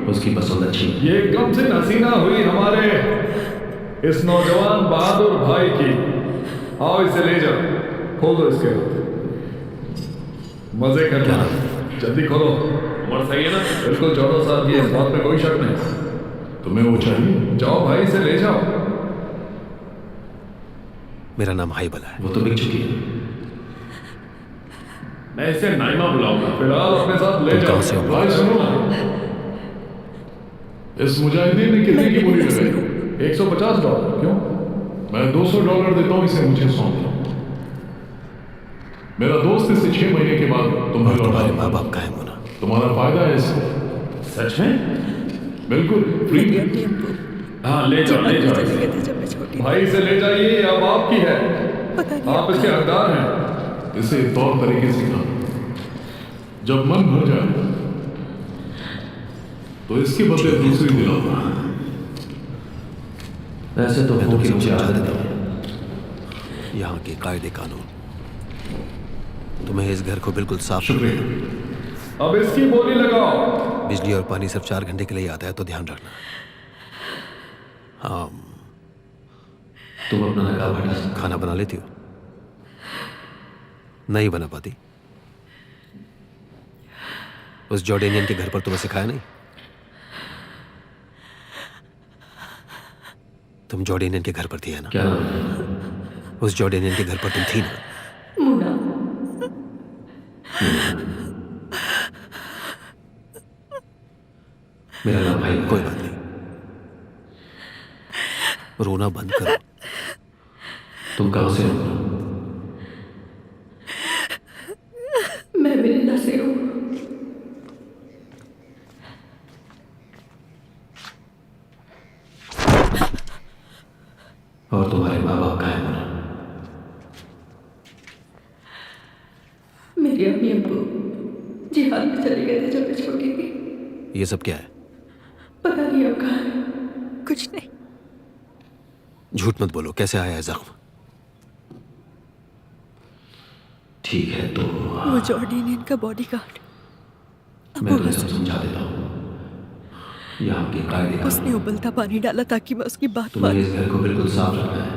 उसकी पसंद अच्छी है। ये कम से हसीना हुई हमारे इस नौजवान बहादुर भाई की। आओ इसे ले जाओ, खोल दो इसके। मजे करना, जल्दी खोलो। उम्र सही है ना? बिल्कुल 14 साल की, इस बात में कोई शक नहीं। तुम्हें वो चाहिए? जाओ भाई से ले जाओ। मेरा नाम हाइबला है। वो तो बिक चुकी है। मैं इसे नाइमा बुलाऊंगा। फिलहाल अपने साथ ले जाओ। कहाँ से हो? भाई सुनो, इस मुजाहिदीन ने कितने की बोली लगाई? $150। क्यों? मैं $200 देता हूँ, इसे मुझे सौंप दो। मेरा दोस्त इसे 6 महीने के बाद तुम्हें लौटा तुम्हारे देगा। माँ बाप का है मोना। तुम्हारा फायदा है इसे। सच में? बिल्कुल फ्री। हाँ ले जाओ भाई इसे ले जाइए, अब आपकी है। आप इसके हकदार हैं। इसे तौर तरीके से खाना। जब मन भर जाए तो इसके बदले दूसरी दिला दो। ऐसे तो मैं तुमसे मुझे आदत है। यहाँ के कायदे कानून, तुम्हें इस घर को बिल्कुल साफ रखना। अब इसकी बोली लगाओ। बिजली और पानी सिर्फ 4 घंटे के लिए आता है, तो ध्यान रखना। हाँ, तुम अपना नकाब हटा। खाना बना लेती हो? नहीं बना पाती? उस जॉर्डेनियन के घर पर तुम्हें सिखाया नहीं? तुम जॉर्डेनियन के घर पर थी, है ना? क्या? उस जॉर्डेनियन के घर पर तुम थी ना? मुना, मेरा नाम भाई। कोई बात नहीं, रोना बंद करो। तुम कहां से हो? मैं मिरिंदा से हूँ। और तुम्हारे माँ बाप का है मोना? मेरी अम्मी अब्बू जिहाद में चले गए थे जब मैं छोटी थी। ये सब क्या है? पता नहीं अब कहाँ है। कुछ नहीं। झूठ मत बोलो, कैसे आया है जख्म? ठीक है तो वो जॉर्डेनियन का बॉडीगार्ड। मैं तुम्हें सब समझा देता हूँ। यहाँ के कायदे उसने उबलता पानी डाला ताकि मैं उसकी बात तुम्हें मानूं। इस घर को बिल्कुल साफ रखना है।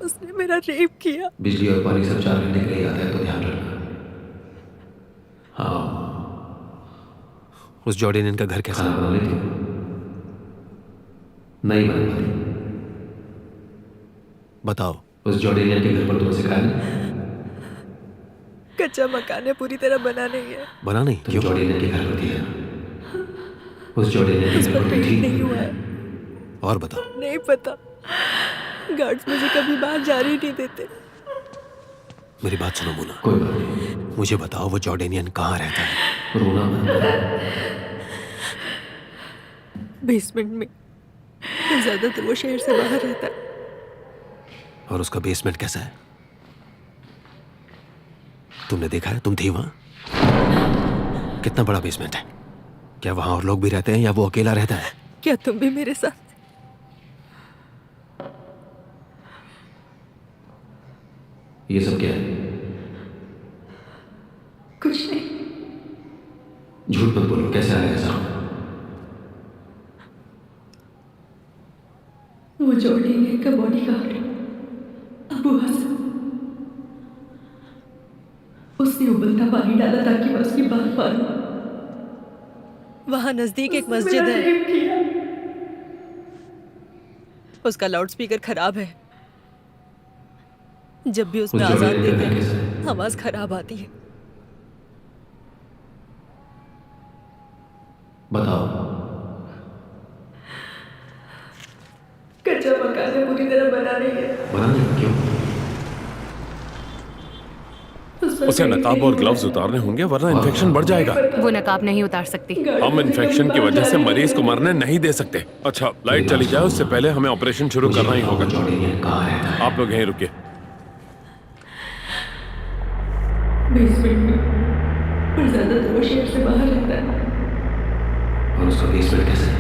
उसने मेरा रेप किया। बिजली और पानी सब 4 घंटे के लिए आता है, तो ध्यान रखना। हाँ, उस जॉर्डेनियन का घर कैसा बना लेती हो? नहीं बना पाती? बताओ, उस जॉर्डेनियन के घर पर तुम्हें सिखाया नहीं? कच्चा मकान है, पूरी तरह बना नहीं है। बना नहीं? क्यों? जॉर्डेनियन के घर पर थी है। उस जॉर्डेनियन उस के घर पर पर पेंट थी। नहीं हुआ है। और बताओ। नहीं पता। गार्ड्स मुझे कभी बाहर जाने नहीं देते। मेरी बात सुनो मुना। कोई बात नहीं, मुझे बताओ वो जॉर्डेनियन कहाँ रहता है? रोना मत। बेसमेंट में। ज्यादातर वो शहर से बाहर रहता है। और उसका बेसमेंट कैसा है? तुमने देखा है? तुम थी वहां? कितना बड़ा बेसमेंट है? क्या वहां और लोग भी रहते हैं या वो अकेला रहता है? क्या तुम भी मेरे साथ? ये सब क्या है? कुछ नहीं। झूठ मत बोलो, कैसे आया ऐसा? वो जॉर्डी का बॉडीगार्ड अबू हसन, उसने उबलता पानी डाला ताकि मैं उसकी बात मारूं। वहां नजदीक एक मस्जिद है, उसका लाउडस्पीकर खराब है। जब भी उसमें आजान देते हैं आवाज खराब आती है। बताओ। कच्चा मकान है, पूरी तरह बना नहीं है। बनाने क्यों? उसे नकाब और ग्लव्स उतारने होंगे वरना इन्फेक्शन बढ़ जाएगा। वो नकाब नहीं उतार सकती। हम इन्फेक्शन की वजह से मरीज को मरने नहीं दे सकते। अच्छा, लाइट चली जाए उससे पहले हमें ऑपरेशन शुरू करना ही होगा। आप लोग यहीं रुकिए। बेसमेंट में, पर ज्यादातर वो शेर से बाहर रहता है। और उसका बेसमेंट कैसे है?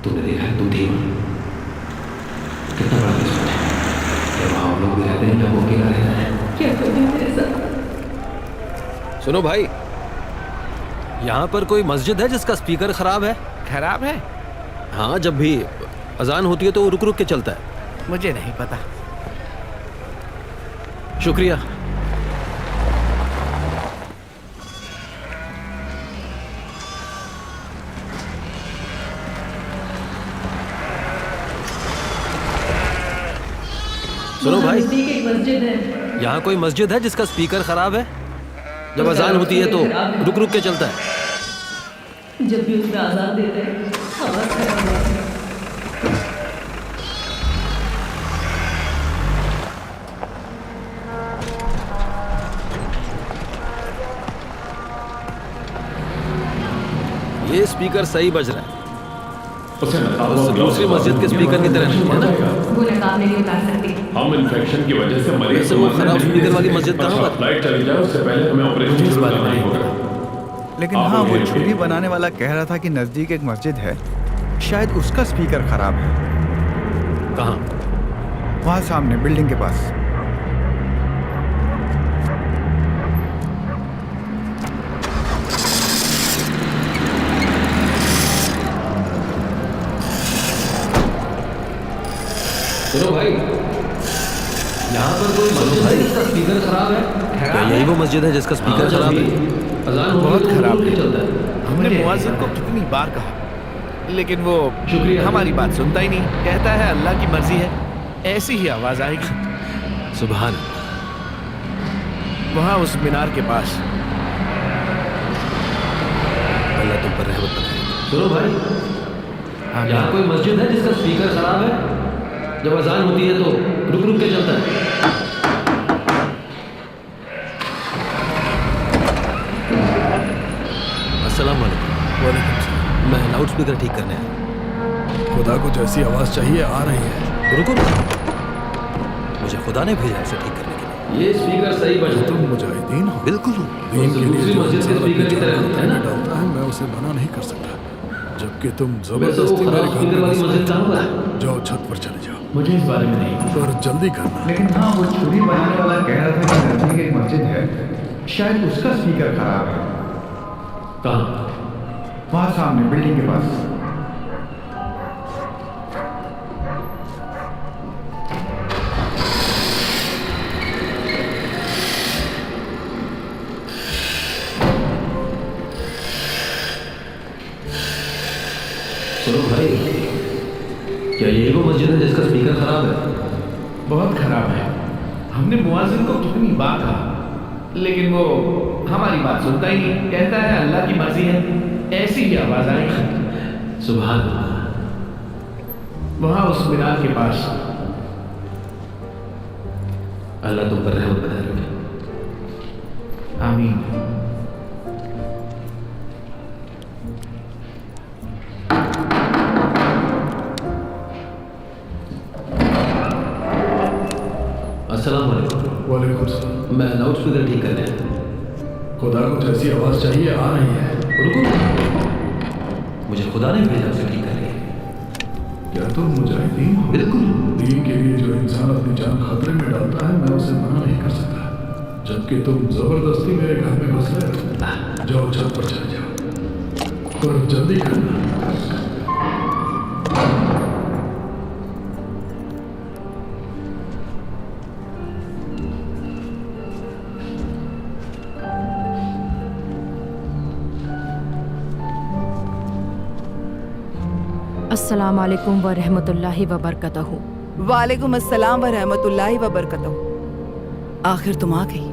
तुमने देखा है? तुम थी वहां? कितना बड़ा बेसमेंट है? क्या वहां लोग भी रहते हैं या वो अकेला रहता है? क्या कभी मेरे साथ? सुनो भाई, यहाँ पर कोई मस्जिद है जिसका स्पीकर खराब है? खराब है? हाँ, जब भी अजान होती है तो वो रुक रुक के चलता है। मुझे नहीं पता। शुक्रिया। सुनो भाई, एक मस्जिद है। यहाँ कोई मस्जिद है जिसका स्पीकर खराब है? जब अजान होती है तो रुक रुक के चलता है। जब भी उसमें आजान देते हैं आवाज खराब होती है। ये स्पीकर सही बज रहा है। उस दूसरी मस्जिद के स्पीकर की तरह नहीं है ना? वो नकाब नहीं उतार सकती। हम इन्फेक्शन की वजह से मरीज वैसे वो खराब स्पीकर वाली मस्जिद कहाँ पर? लाइट चली जाए उससे पहले हमें ऑपरेशन शुरू करना ही होगा। लेकिन हाँ, वो छुरी बनाने वाला कह रहा था कि नजदीक एक मस्जिद है, शायद उसका स्पीकर खराब है। कहाँ? वहाँ सामने बिल्डिंग के पास। सुनो भाई, यहाँ पर कोई मस्जिद है जिसका स्पीकर खराब है? क्या यही वो मस्जिद है जिसका स्पीकर खराब है? अजान बहुत खराब है। चलता है। हमने मुअज्जिन को कितनी बार कहा, लेकिन वो हमारी बात सुनता ही नहीं। कहता है अल्लाह की मर्जी है, ऐसी ही आवाज आएगी। सुभान। वहाँ उस मीनार के पास। अल्लाह तुम पर रहमत बनाए। सुनो भाई, यहाँ कोई मस्जिद है जिसका स्पीकर खराब है? जब अजान होती है तो रुक रुक के चलता है। अस्सलाम वालेकुम। मैं लाउड स्पीकर ठीक करने आया। खुदा को जैसी आवाज चाहिए आ रही है। रुको, मुझे खुदा ने भेजा इसे ठीक करने के लिए। ये स्पीकर सही बजा। तुम मुजाहिदीन हो। बिल्कुल हूँ। दीन के लिए दूसरी जो मस्जिद के इंसान स्पीकर अपनी की तरह जान होता है ना? डालता है, मैं उसे मना नहीं कर सकता। जबकि तुम वैसे वो जबरदस्ती खराब मेरे घर स्पीकर में वाली घुस मस्जिद गए। कहाँ पर है? जाओ छत पर चले जाओ। मुझे इस बारे में नहीं। पर जल्दी करना। लेकिन हाँ, वो छुरी बनाने वाला कह रहा था कि नजदीक एक मस्जिद है, शायद उसका स्पीकर खराब है। कहाँ? वहाँ सामने बिल्डिंग के पास। सुनो भाई, क्या यही वो मस्जिद है जिसका स्पीकर खराब है? बहुत खराब है। हमने मुअज्जिन को कितनी बार कहा, लेकिन वो हमारी बात सुनता ही नहीं। कहता है अल्लाह की मर्जी है, ऐसी ही आवाज आएगी। सुभान अल्लाह। वहाँ उस मीनार के पास। अल्लाह तुम पर रहमत बनाए रखे। आमीन। अस्सलाम वालेकुम। वालेकुम सलाम। मैं लाउड स्पीकर ठीक करने आया। खुदा कुछ ऐसी आवाज चाहिए आ रही है। रुको, मुझे खुदा ने भेजा उसे ठीक करने। क्या तुम मुजाहिदीन हो? बिल्कुल। दीन के लिए जो इंसान अपनी जान खतरे में डालता है, मैं उसे मना नहीं कर सकता। जबकि तुम जबरदस्ती मेरे घर में घुस रहे हो। जाओ छत पर चले जाओ, पर जल्दी करना। अस्सलाम वालेकुम व रहमतुल्लाहि व बरकतहू। वालेकुम अस्सलाम व रहमतुल्लाहि व बरकतहू। आखिर तुम आ गई।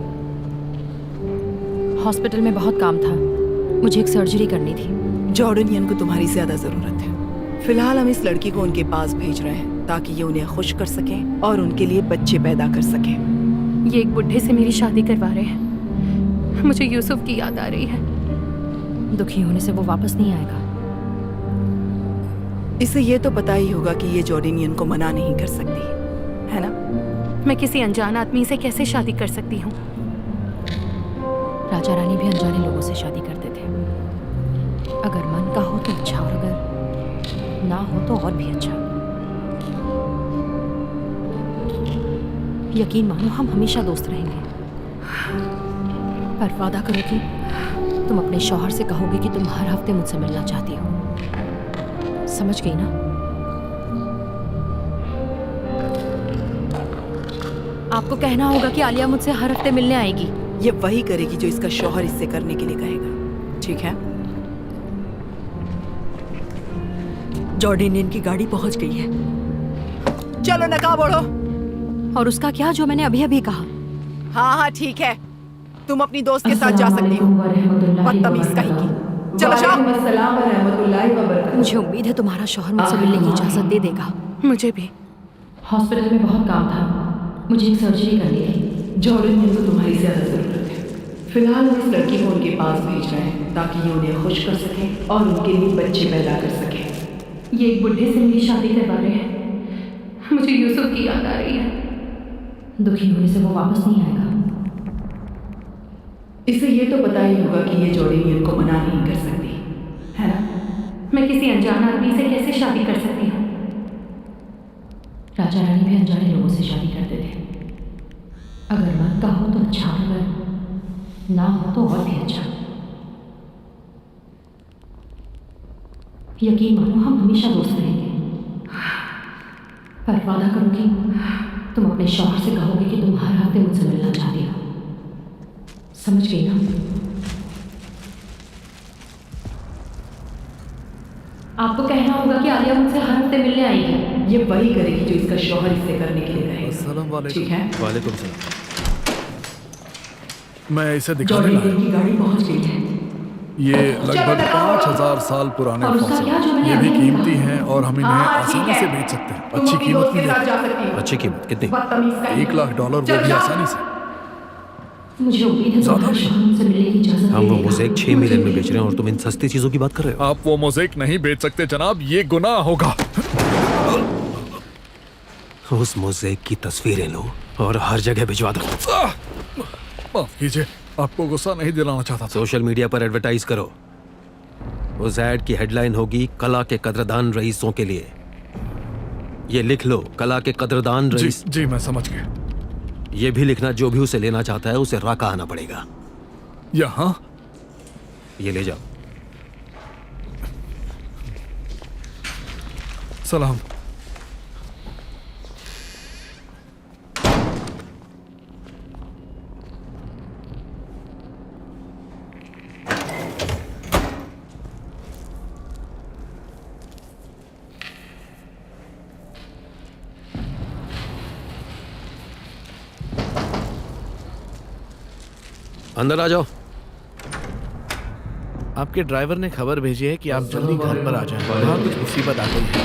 हॉस्पिटल में बहुत काम था, मुझे एक सर्जरी करनी थी। जॉर्डनियन को तुम्हारी ज्यादा जरूरत है। फिलहाल हम इस लड़की को उनके पास भेज रहे हैं ताकि ये उन्हें खुश कर सके और उनके लिए बच्चे पैदा कर सके। ये एक बुढ़े से मेरी शादी करवा रहे हैं। मुझे यूसुफ की याद आ रही है। दुखी होने से वो वापस नहीं आएगा। इसे ये तो पता ही होगा कि ये जॉर्डनियन को मना नहीं कर सकती, है ना? मैं किसी अनजान आदमी से कैसे शादी कर सकती हूँ? राजा रानी भी अनजाने लोगों से शादी करते थे। अगर मन का हो तो अच्छा, और अगर ना हो तो और भी अच्छा। यकीन मानो हम हमेशा दोस्त रहेंगे। पर वादा करो कि तुम अपने शौहर से कहोगे कि तुम हर हफ्ते मुझसे मिलना चाहती हो। समझ गई ना? आपको कहना होगा कि आलिया मुझसे हर हफ्ते मिलने आएगी। ये वही करेगी जो इसका शौहर इससे करने के लिए कहेगा, ठीक है? जॉर्डनियन की गाड़ी पहुंच गई है। चलो नकाब ओढ़ो। और उसका क्या जो मैंने अभी अभी कहा? हाँ ठीक है, तुम अपनी दोस्त के साथ जा सकती हो। बदतमीज कहीं की। चलो जाओ। मुझे उम्मीद है तुम्हारा शौहर मुझसे मिलने की इजाजत दे देगा। मुझे भी। हॉस्पिटल में बहुत काम था, मुझे एक सर्जरी करनी थी। जॉर्डनियन को तुम्हारी ज्यादा जरूरत है। फिलहाल हम इस लड़की को उनके पास भेज रहे हैं ताकि ये उन्हें खुश कर सके और उनके लिए बच्चे पैदा कर सके। ये एक बुढ़े से मेरी शादी करवा रहे हैं। मुझे यूसुफ की याद आ रही है। दुखी होने से वो वापस नहीं आएगा। इसे ये तो पता ही होगा कि ये जॉर्डनियन को मना नहीं कर सकती, है ना? मैं किसी अनजान आदमी से कैसे शादी कर सकती हूँ? राजा रानी भी अनजाने लोगों से शादी करते थे। अगर मन का हो तो अच्छा, अगर ना हो तो और भी अच्छा। यकीन मानो हम हमेशा दोस्त रहेंगे। पर वादा करो कि तुम अपने शौहर से कहोगे कि तुम हर हफ्ते मुझसे मिलना चाहती हो। समझ गई ना? आपको कहना होगा कि आलिया मुझसे हर हफ्ते मिलने आएगी। ये वही करेगी जो इसका शौहर इससे करने के लिए कहेगा, ठीक है? वालेकुम सलाम। मैं इसे दिखाने लाया जॉर्डनियन की गाड़ी पहुंच गई है। ये लगभग 5000 साल पुराने फॉसिल, ये भी कीमती हैं और हम इन्हें आसानी से बेच सकते हैं। अच्छी कीमत मिलेगी। अच्छी कीमत कितनी? $1,00,000, वो भी आसानी से। मुझे उम्मीद है तुम्हारा शौहर मुझसे मिलने की इजाजत हम वो मोज़ेक 6 मिलियन में बेच रहे हैं और तुम इन सस्ती चीजों की बात कर रहे हो। आप वो मोज़ेक नहीं बेच सकते जनाब, ये गुनाह होगा। उस मोज़ेक की तस्वीरें लो और हर जगह भिजवा दो। माफ कीजिए, आपको गुस्सा नहीं दिलाना चाहता था। सोशल मीडिया पर एडवर्टाइज करो। उस ऐड की हेडलाइन होगी कला के कदरदान रईसों के लिए। ये लिख लो, कला के कदरदान रईस। जी मैं समझ गया। ये भी लिखना, जो भी उसे लेना चाहता है उसे राका आना पड़ेगा। यहाँ ये ले जाओ। सलाम। अंदर आ जाओ। आपके ड्राइवर ने खबर भेजी है कि आप जल्दी घर पर आ जाएं। वहाँ कुछ मुसीबत आ गई है।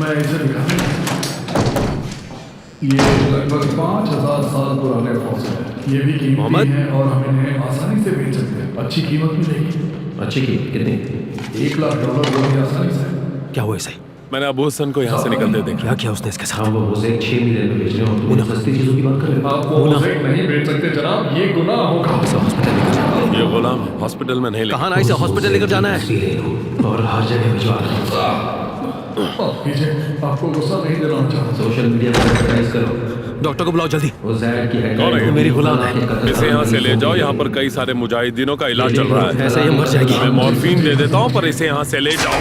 मैं इसे दिखाने ये लगभग 5000 साल पुराने फॉसिल हैं। ये भी कीमती हैं और हम इन्हें आसानी से बेच सकते हैं। अच्छी कीमत मिलेगी। अच्छी कीमत कितनी? $1,00,000, वो भी आसानी से। क्या हुआ सही? मैंने अबू हसन को यहाँ से निकलते देखा। क्या किया उसने इसके साथ? वो मोज़ेक 6 मिलियन में बेच रहे हो, तुम सस्ती चीजों की बात कर रहे हो। आप वो मोज़ेक नहीं बेच सकते जनाब, ये गुनाह होगा। हॉस्पिटल लेकर जाना। ये गुलाम हॉस्पिटल में नहीं ले। कहाँ ना इसे हॉस्पिटल लेकर जाना है और हर जगह भिजवा रहा आपको गुस्सा नहीं देना चाहता। सोशल मीडिया पर एडवर्टाइज करो। डॉक्टर को बुलाओ जल्दी। वो ज़ैड की कौन है? मेरी गुलाम है। इसे यहाँ से ले जाओ, यहाँ पर कई सारे मुजाहिदीनों का इलाज चल रहा है। ऐसे ही मर जाएगी। मैं मॉर्फिन दे देता हूँ, पर इसे यहाँ से ले जाओ।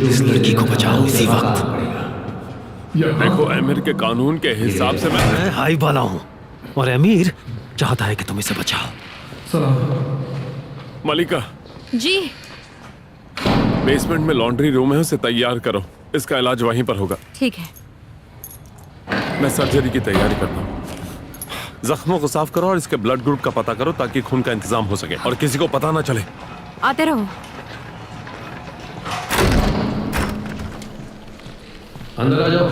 इस लड़की को बचाओ इसी वक्त। देखो अमीर के कानून के हिसाब से मैं हाई वाला हूँ और अमीर चाहता है कि तुम इसे बचाओ। मलिका जी। बेसमेंट में लॉन्ड्री रूम है, उसे तैयार करो। इसका इलाज वहीं पर होगा। ठीक है। मैं सर्जरी की तैयारी करता हूँ। जख्मों को साफ करो और इसके ब्लड ग्रुप का पता करो ताकि खून का इंतजाम हो सके और किसी को पता ना चले। आते रहो। अंदर आ जाओ।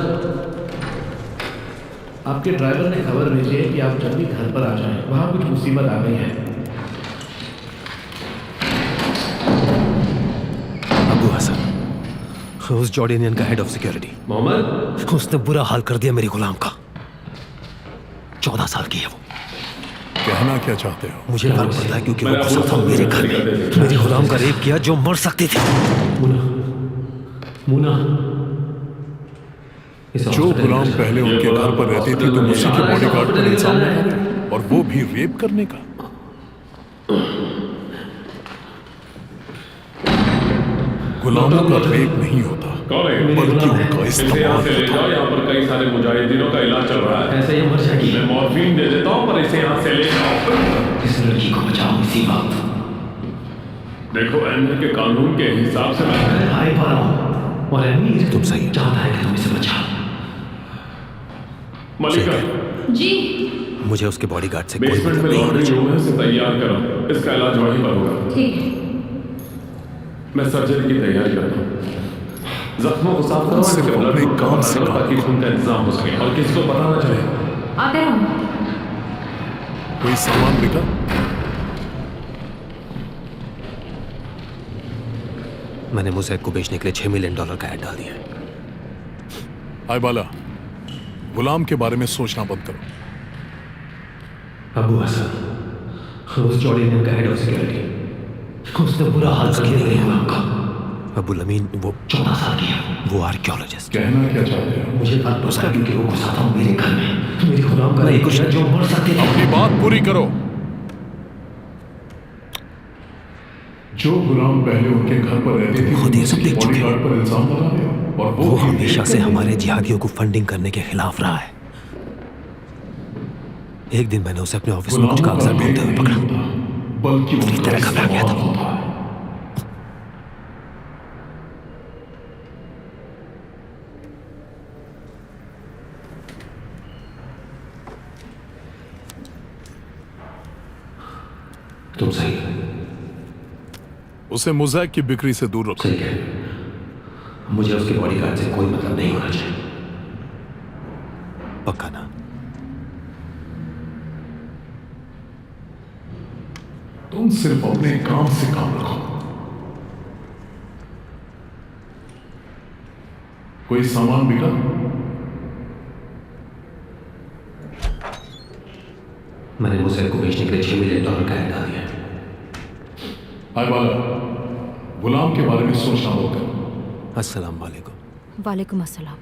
आपके ड्राइवर ने खबर भेजी है कि आप जल्दी घर पर आ जाएं, वहां कुछ मुसीबत आ गई है। अबू हसन उस जॉर्डेनियन का हेड ऑफ सिक्योरिटी मोहम्मद, उसने बुरा हाल कर दिया मेरी गुलाम का। 14 साल की है वो। कहना क्या चाहते हो? मुझे फर्क पड़ता है क्योंकि वो गुस्सा था मेरे घर में। मेरी गुलाम का रेप किया जो मर सकती थी। मुना जो गुलाम पहले उनके घर पर रहती थी तुम उसी के बॉडीगार्ड पर इल्जाम लगा रहे हो, और वो भी रेप करने का। गुलामों का रेप नहीं होता बल्कि उनका इस्तेमाल होता। यहाँ पर कई सारे मुजाहिदीनों का इलाज चल रहा है। ऐसे ही मर जाएगी। मैं मॉर्फिन दे देता हूँ, पर इसे यहाँ से ले जाओ। इस लड़की को बचाओ इसी वक्त। देखो अमीर के कानून के हिसाब से मैं हाई पा रहा हूँ और अमीर तुम सही चाहता है कि तुम इसे बचाओ। मलिका जी। मुझे उसके बॉडीगार्ड से कोई बेसमेंट मतलब में नहीं होना लॉन्ड्री चाहिए। रूम है, उसे तैयार करो। इसका इलाज वहीं पर होगा। ठीक है। मैं सर्जरी की तैयारी करता हूँ। जख्मों को साफ करो, सिर्फ इसके ब्लड अपने ग्रुप का काम पता से करो काम ताकि खून का इंतजाम हो सके और किसी को पता ना चले। आते रहो। कोई सामान बिका? मैंने मोज़ेक को बेचने के लिए $6 मिलियन का ऐड डाल दिया है। हाय बाला, गुलाम के बारे में सोचना बंद करो। अबू हसन उस जॉर्डेनियन का हेड ऑफ सिक्योरिटी, उसने बुरा हाल कर दिया मेरी गुलाम का। अबुल अमीन वो 14 साल की है। वो आर्कियोलॉजिस्ट। कहना क्या चाहते हो? मुझे फर्क पड़ता है क्योंकि वो गुस्सा था मेरे घर में। मेरी गुलाम का नहीं, कुछ है जो मर सकती थी। अपनी बात पूरी करो। जो गुलाम पहले उनके घर पर रहती थी खुद ये सब देख चुके हो। बॉडीगार्ड पर इल्जाम लगा रहे हो, और वो हमेशा से हमारे जिहादियों को फंडिंग करने के खिलाफ रहा है। एक दिन मैंने उसे अपने ऑफिस में कुछ कागजात ढूंढते हुए पकड़ा। बल्कि पूरी तरह घबरा गया था। तुम सही उसे मोज़ेक की बिक्री से दूर रखो। सही कह। मुझे उसके बॉडीगार्ड से कोई मतलब नहीं होना चाहिए। पक्का ना? तुम सिर्फ अपने काम से काम रखो। कोई सामान बिका? मैंने मोज़ेक को बेचने के लिए $6 मिलियन का ऐड डाल दिया। हाय बाला, गुलाम के बारे में सोचना बंद करो। अस्सलाम वालेकुम। वालेकुम अस्सलाम।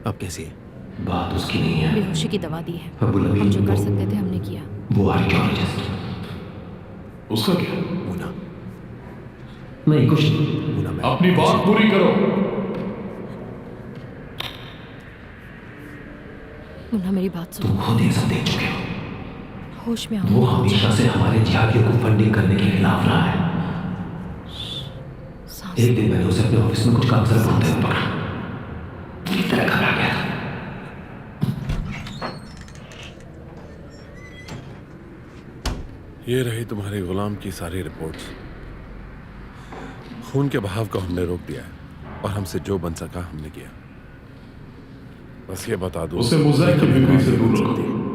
अब कैसी है? बात उसकी नहीं है। बेहोशी की दवा दी है। अबुल अमीन हम जो कर वो- सकते थे हमने किया। वो आर्कियोलॉजिस्ट। उसका क्या? मुना नहीं कुछ नहीं। मुना मैं अपनी बात पूरी करो। मुन्ना मेरी बात सुनो। तुम खुद ये सब देख चुके हो। होश में वो आओ। हमेशा से हमारे जिहादियों को फंडिंग करने के खिलाफ रहा है। सांस। एक दिन मैंने उसे अपने ऑफिस में कुछ कागजात ढूंढते हुए पकड़ा। पूरी तरह घबरा गया था। ये रही तुम्हारे गुलाम की सारी रिपोर्ट्स। खून के बहाव को हमने रोक दिया है और हमसे जो बन सका हमने किया। बस ये बता दो उसे मोज़ेक की बिक्री से दूर रखो।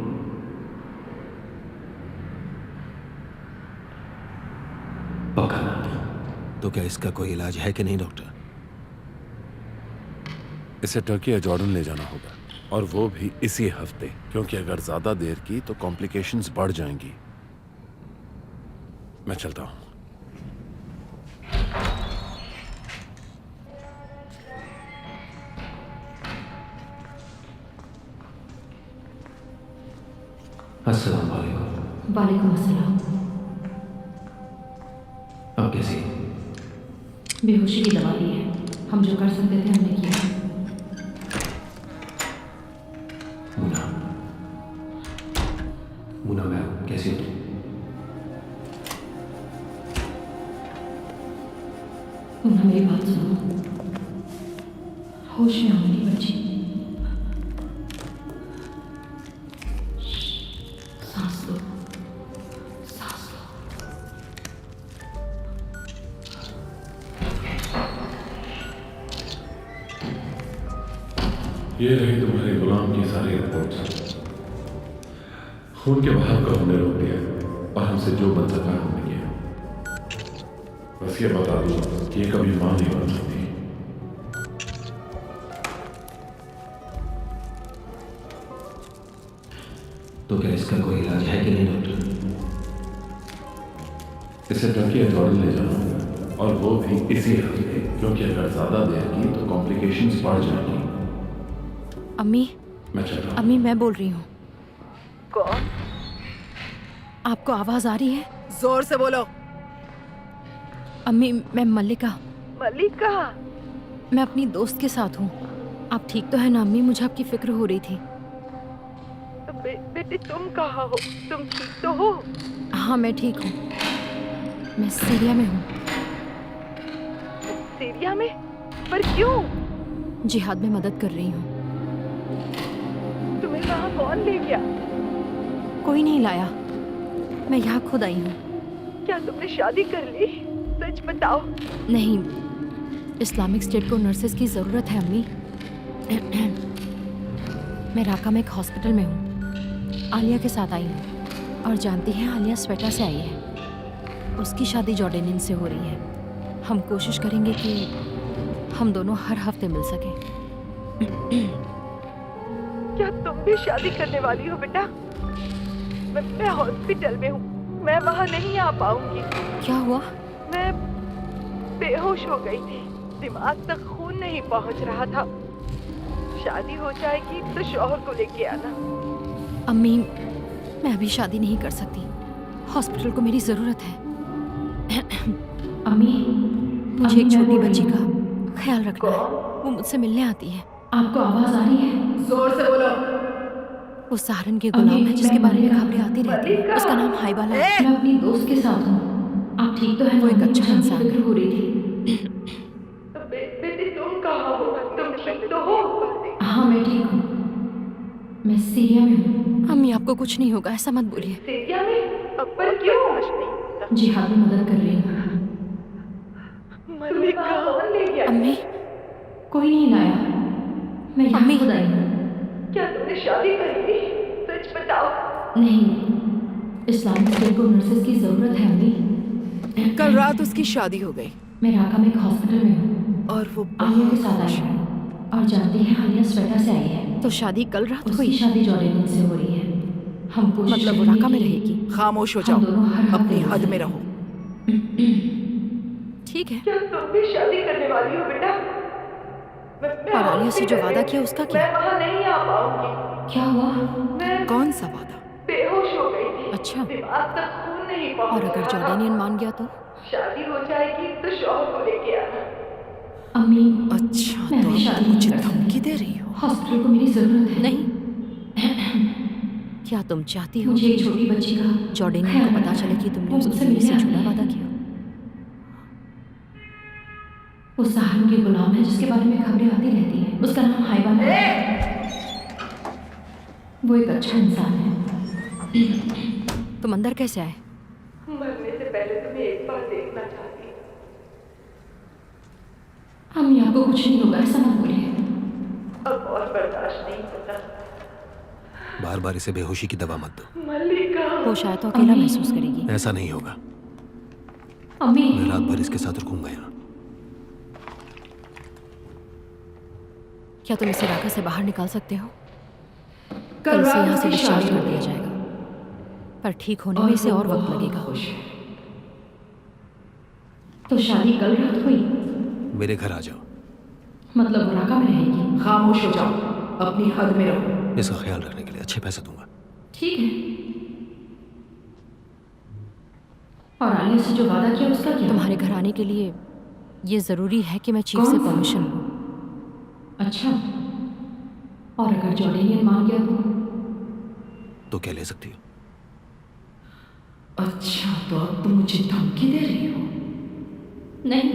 पक्का। तो क्या इसका कोई इलाज है कि नहीं डॉक्टर? इसे टर्की या जॉर्डन ले जाना होगा, और वो भी इसी हफ्ते, क्योंकि अगर ज्यादा देर की तो कॉम्प्लिकेशंस बढ़ जाएंगी। मैं चलता हूं। अस्सलाम वालेकुम। वालेकुम अस्सलाम। अब कैसी? बेहोशी की दवा ली है, हम जो कर सकते थे हमने किया। मुना, मुना मैं कैसी हो तुम? मुन्ना मेरी बात सुनो, होश में आओ मेरी बच्ची। सांस लो, सांस लो। ये रही तुम्हारे गुलाम की सारी रिपोर्ट्स। खून के बहाव को हमने रोक दिया और हमसे जो बन सका हमने किया। बस ये बता दो कि ये कभी मां नहीं बन सकती। तो क्या इसका कोई इलाज है कि नहीं डॉक्टर? इसे टर्की या जॉर्डन ले जाना होगा, और वो भी इसी हफ्ते, क्योंकि अगर ज्यादा देर की तो कॉम्प्लिकेशंस बढ़ जाएंगी। अम्मी, मैं चल रहा हूं। अम्मी मैं बोल रही हूँ। कौन? आपको आवाज आ रही है? जोर से बोलो। अम्मी मैं मल्लिका। मल्लिका? मैं अपनी दोस्त के साथ हूँ। आप ठीक तो है ना अम्मी? मुझे आपकी फिक्र हो रही थी। बेटी तुम कहाँ हो? तुम ठीक तो हो? हाँ मैं ठीक हूँ। मैं सीरिया में हूँ। सीरिया में? पर क्यों? जिहाद में मदद कर रही हूँ। तुम्हें वहाँ कौन ले गया? कोई नहीं लाया, मैं यहाँ खुद आई हूँ। क्या तुमने शादी कर ली? सच बताओ। नहीं, इस्लामिक स्टेट को नर्सेस की जरूरत है अम्मी। मैं राका में एक हॉस्पिटल में हूँ। आलिया के साथ आई हूँ, और जानती हैं आलिया स्वेटा से आई है। उसकी शादी जॉर्डेनियन से हो रही है। हम कोशिश करेंगे कि हम दोनों हर हफ्ते मिल सकें। क्या तुम भी शादी करने वाली हो बेटा? मैं हॉस्पिटल में हूँ, मैं वहाँ नहीं आ पाऊंगी। क्या हुआ? मैं बेहोश हो गई थी, दिमाग तक खून नहीं पहुँच रहा था। शादी हो जाएगी तो शौहर को लेके आना। अम्मी मैं अभी शादी नहीं कर सकती, हॉस्पिटल को मेरी जरूरत है। अम्मी, मुझे एक छोटी बच्ची का ख्याल रखना है, वो मुझसे मिलने आती है। आपको आवाज आ रही है? जोर से बोलो। वो सहारन के गुलाम है जिसके बारे में खबरें आती रहती है। उसका नाम हाइबाला है। मैं अपनी दोस्त के साथ हूँ। आप ठीक तो है? वो एक अच्छा इंसान फिक्र हो रही थी। बेटी तुम कहाँ हो? तुम ठीक तो हो? हाँ मैं ठीक हूँ, मैं सीरिया में हूँ। अम्मी आपको कुछ नहीं होगा, ऐसा मत बोलिए। सीरिया में? अब पर क्यों? जिहाद में मदद कर रही हूँ। मल्लिका कौन ले गया? अम्मी कोई नहीं लाया, मैं यहाँ खुद आई हूँ। क्या तुमने शादी कर ली? सच बताओ। नहीं, इस्लामिक स्टेट को नर्सेस की जरूरत है अम्मी। कल रात उसकी शादी हो गई। मैं राका में एक हॉस्पिटल में हूँ, और वो आलिया के साथ आई हूँ। और जानती हैं आलिया स्वेटा से आई है। तो शादी कल रात उसकी हुई? शादी जॉर्डेनियन से हो रही है। हम कोशिश मतलब वो करेंगे राका में कि रहेगी? खामोश हो हम जाओ, दोनों हर हफ्ते अपनी मिल हद में सकें। रहो। ठीक है। क्या तुम भी शादी करने वाली हो बेटा? और आलिया से जो वादा किया उसका क्या? मैं वहाँ नहीं आ पाऊंगी। क्या हुआ? मैं कौन सा वादा? बेहोश हो गई थी। अच्छा, दिमाग तक खून नहीं पहुँच और अगर रहा था। जॉर्डेनियन मान गया तो? शादी हो जाएगी तो शौहर को लेके आना। अम्मी, अच्छा, मैं तो अभी अब शादी मुझे नहीं कर धमकी सकती। दे रही हो? हॉस्पिटल को मेरी जरूरत है। नहीं। क्या तुम चाहती हो मुझे एक छोटी बच्ची का जॉर्डेनियन को पता चले कि तुमने उसकी बीवी से झूठा वादा किया? वो सहारन के गुलाम है जिसके बारे में खबरें आती रहती हैं। उसका नाम हाइबाला है। वो एक अच्छा इंसान है। तुम अंदर कैसे आए? मरने से पहले तुम्हें एक बार देखना चाहती हूँ। अम्मी आपको कुछ नहीं होगा, ऐसा मत बोलिए। अब और बर्दाश्त नहीं होता। बार बार इसे बेहोशी की दवा मत दो। मल्लिका। वो शायद तो अकेला महसूस करेगी। ऐसा नहीं होगा। अम्मी, मैं रात भर इसके साथ रुकूंगा यहाँ। क्या तुम इसे राका से बाहर निकाल सकते हो? कल कल से रात यहाँ से की डिस्चार्ज शादी कर दिया जाएगा, पर ठीक होने में इसे और वक्त लगेगा। तो शादी कल रात हुई, मेरे घर आ जाओ। मतलब वो राका में रहेगी? खामोश हो जाओ, अपनी हद में रहो। इसका ख्याल रखने के लिए अच्छे पैसे दूंगा। ठीक है। और आलिया से जो वादा किया उसका क्या? तुम्हारे घर आने के लिए ये जरूरी है कि मैं चीफ से परमिशन लूं। अच्छा, और अगर जॉर्डेनियन मान गया तो क्या ले सकती हो? अच्छा, तो अब तुम मुझे धमकी दे रही हो? नहीं,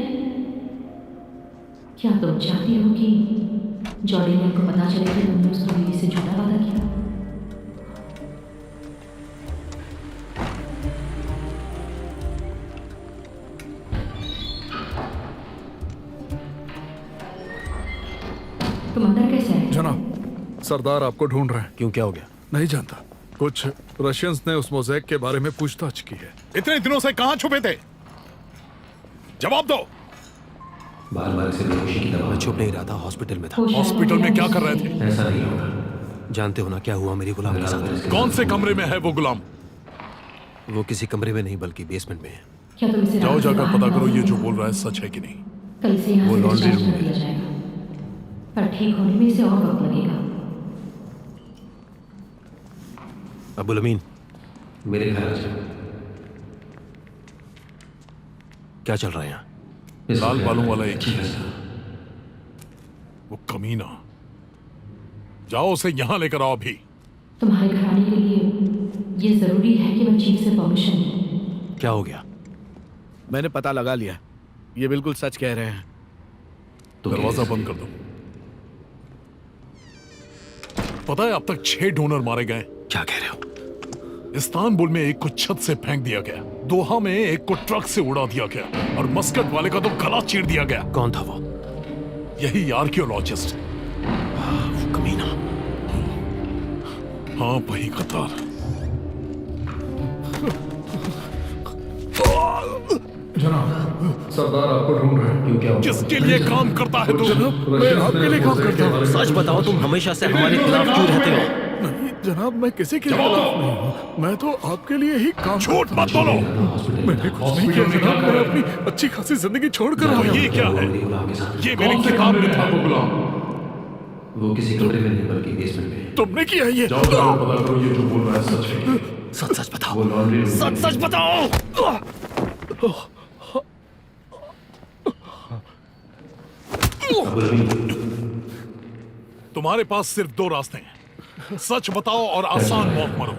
क्या तुम चाहती हो कि जॉर्डेनियन को पता चले कि तुमने उस लड़की से झूठा वादा किया? तुम अंदर कैसे आए? जनाब, सरदार आपको ढूंढ रहे हैं। क्यों, क्या हो गया? नहीं जानता। कुछ रशियंस ने उस मोज़ेक के बारे में पूछताछ की है। इतने दिनों से कहां छुपे थे? जवाब दो। बार बार से बेहोशी की दवा। छुप नहीं रहा था, हॉस्पिटल में था। हॉस्पिटल में क्या कर रहे थे? ऐसा नहीं होगा। जानते हो ना क्या हुआ मेरी गुलाम के साथ? कौन से कमरे में है वो गुलाम? वो किसी कमरे में नहीं बल्कि बेसमेंट में है। क्या तुम इसे जाओ राका से जाकर बाहर पता करो निकाल ये जो सकते हो? बोल रहा है सच है कि नहीं। कल से यहाँ वो से लॉन्ड्री डिस्चार्ज रूम कर में दिया जाएगा, पर ठीक होने में इसे और वक्त लगेगा। अबुल अमीन, मेरे घर आ जाओ। क्या चल रहा है यहाँ? लाल बालों वाला एक ही है, वो कमीना। जाओ उसे यहाँ लेकर आओ अभी। तुम्हारे घर आने के लिए ये जरूरी है कि मैं चीफ से परमिशन लूं। क्या हो गया? मैंने पता लगा लिया, ये बिल्कुल सच कह रहे हैं। तो दरवाजा बंद कर दो। पता है अब तक 6 डोनर मारे गए। क्या कह रहे हो? इस्तांबुल में एक को छत से फेंक दिया गया, दोहा में एक को ट्रक से उड़ा दिया गया, और मस्कट वाले का तो गला चीर दिया गया। कौन था वो? यही आर्कियोलॉजिस्ट। वो कमीना। हाँ, वही कतार। जनाब, सरदार आपको ढूंढ रहे हैं। क्यों, क्या हो गया? किसके लिए काम करता है तू? जनाब, मैं आपके लिए काम करता हूँ। सच बताओ, तुम हमेशा से हमारे खिलाफ क्यों रहते हो? नहीं जनाब, मैं किसी के खिलाफ नहीं हूँ। मैं तो आपके लिए ही काम। झूठ मत बोलो। मैंने कुछ नहीं किया जनाब। मैं अपनी अच्छी खासी जिंदगी छोड़कर आया हूँ। ये क्या है? ये मेरे किताब में था वो गुलाम। वो किसी कमरे में नहीं बल्कि बेसमेंट में है। तुमने किया ये? जाओ पता करो ये जो बोल रहा है सच है। सच सच बताओ। वो लॉन्ड्री रूम सच सच बताओ। तुम्हारे पास सिर्फ 2 रास्ते हैं, सच बताओ और आसान मौत मरो,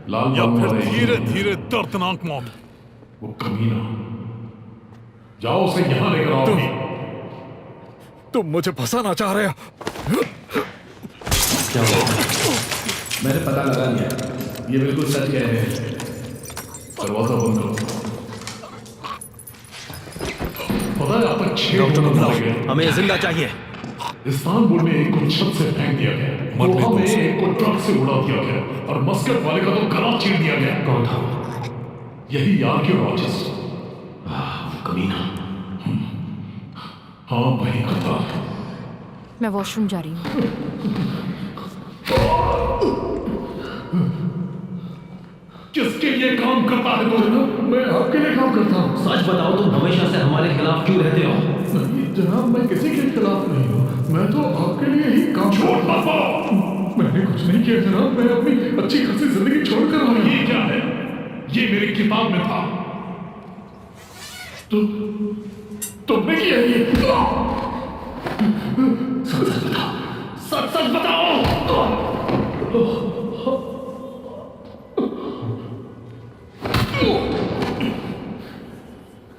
लाल या बालों फिर वाला एक धीरे धीरे दर्दनाक मौत। वो कमीना। जाओ उसे यहाँ लेकर आओ अभी। तुम मुझे फंसाना चाह रहे हो? क्या हुआ? मैंने पता लगा लिया, ये बिल्कुल सच कह रहे हैं। दरवाजा बंद करो। पता है अब तक 6 डॉक्टर को डोनर मारे बुलाओ, गए। हमें जिंदा चाहिए। इस्तांबुल में एक को छत से फेंक दिया गया, मरने दोहा दो में उसे। एक को ट्रक से उड़ा दिया गया, और मस्कट वाले का तो गला चीर दिया गया। कौन था वो? यही आर्कियोलॉजिस्ट। कमीना। हाँ, वही कतार। मैं वॉशरूम जा रही हूँ। किसके लिए काम करता है तू? मैं आपके लिए काम करता हूँ। सच बताओ, तुम हमेशा से हमारे खिलाफ क्यों रहते हो? नहीं जनाब, मैं किसी के खिलाफ नहीं हूँ। मैं तो आपके लिए ही काम। झूठ मत बोलो। मैंने कुछ नहीं किया जनाब। मैं अपनी अच्छी खासी जिंदगी छोड़कर आया हूँ। ये क्या है? ये मेरी किताब में था। तुमने किया ये? सच सच बताओ।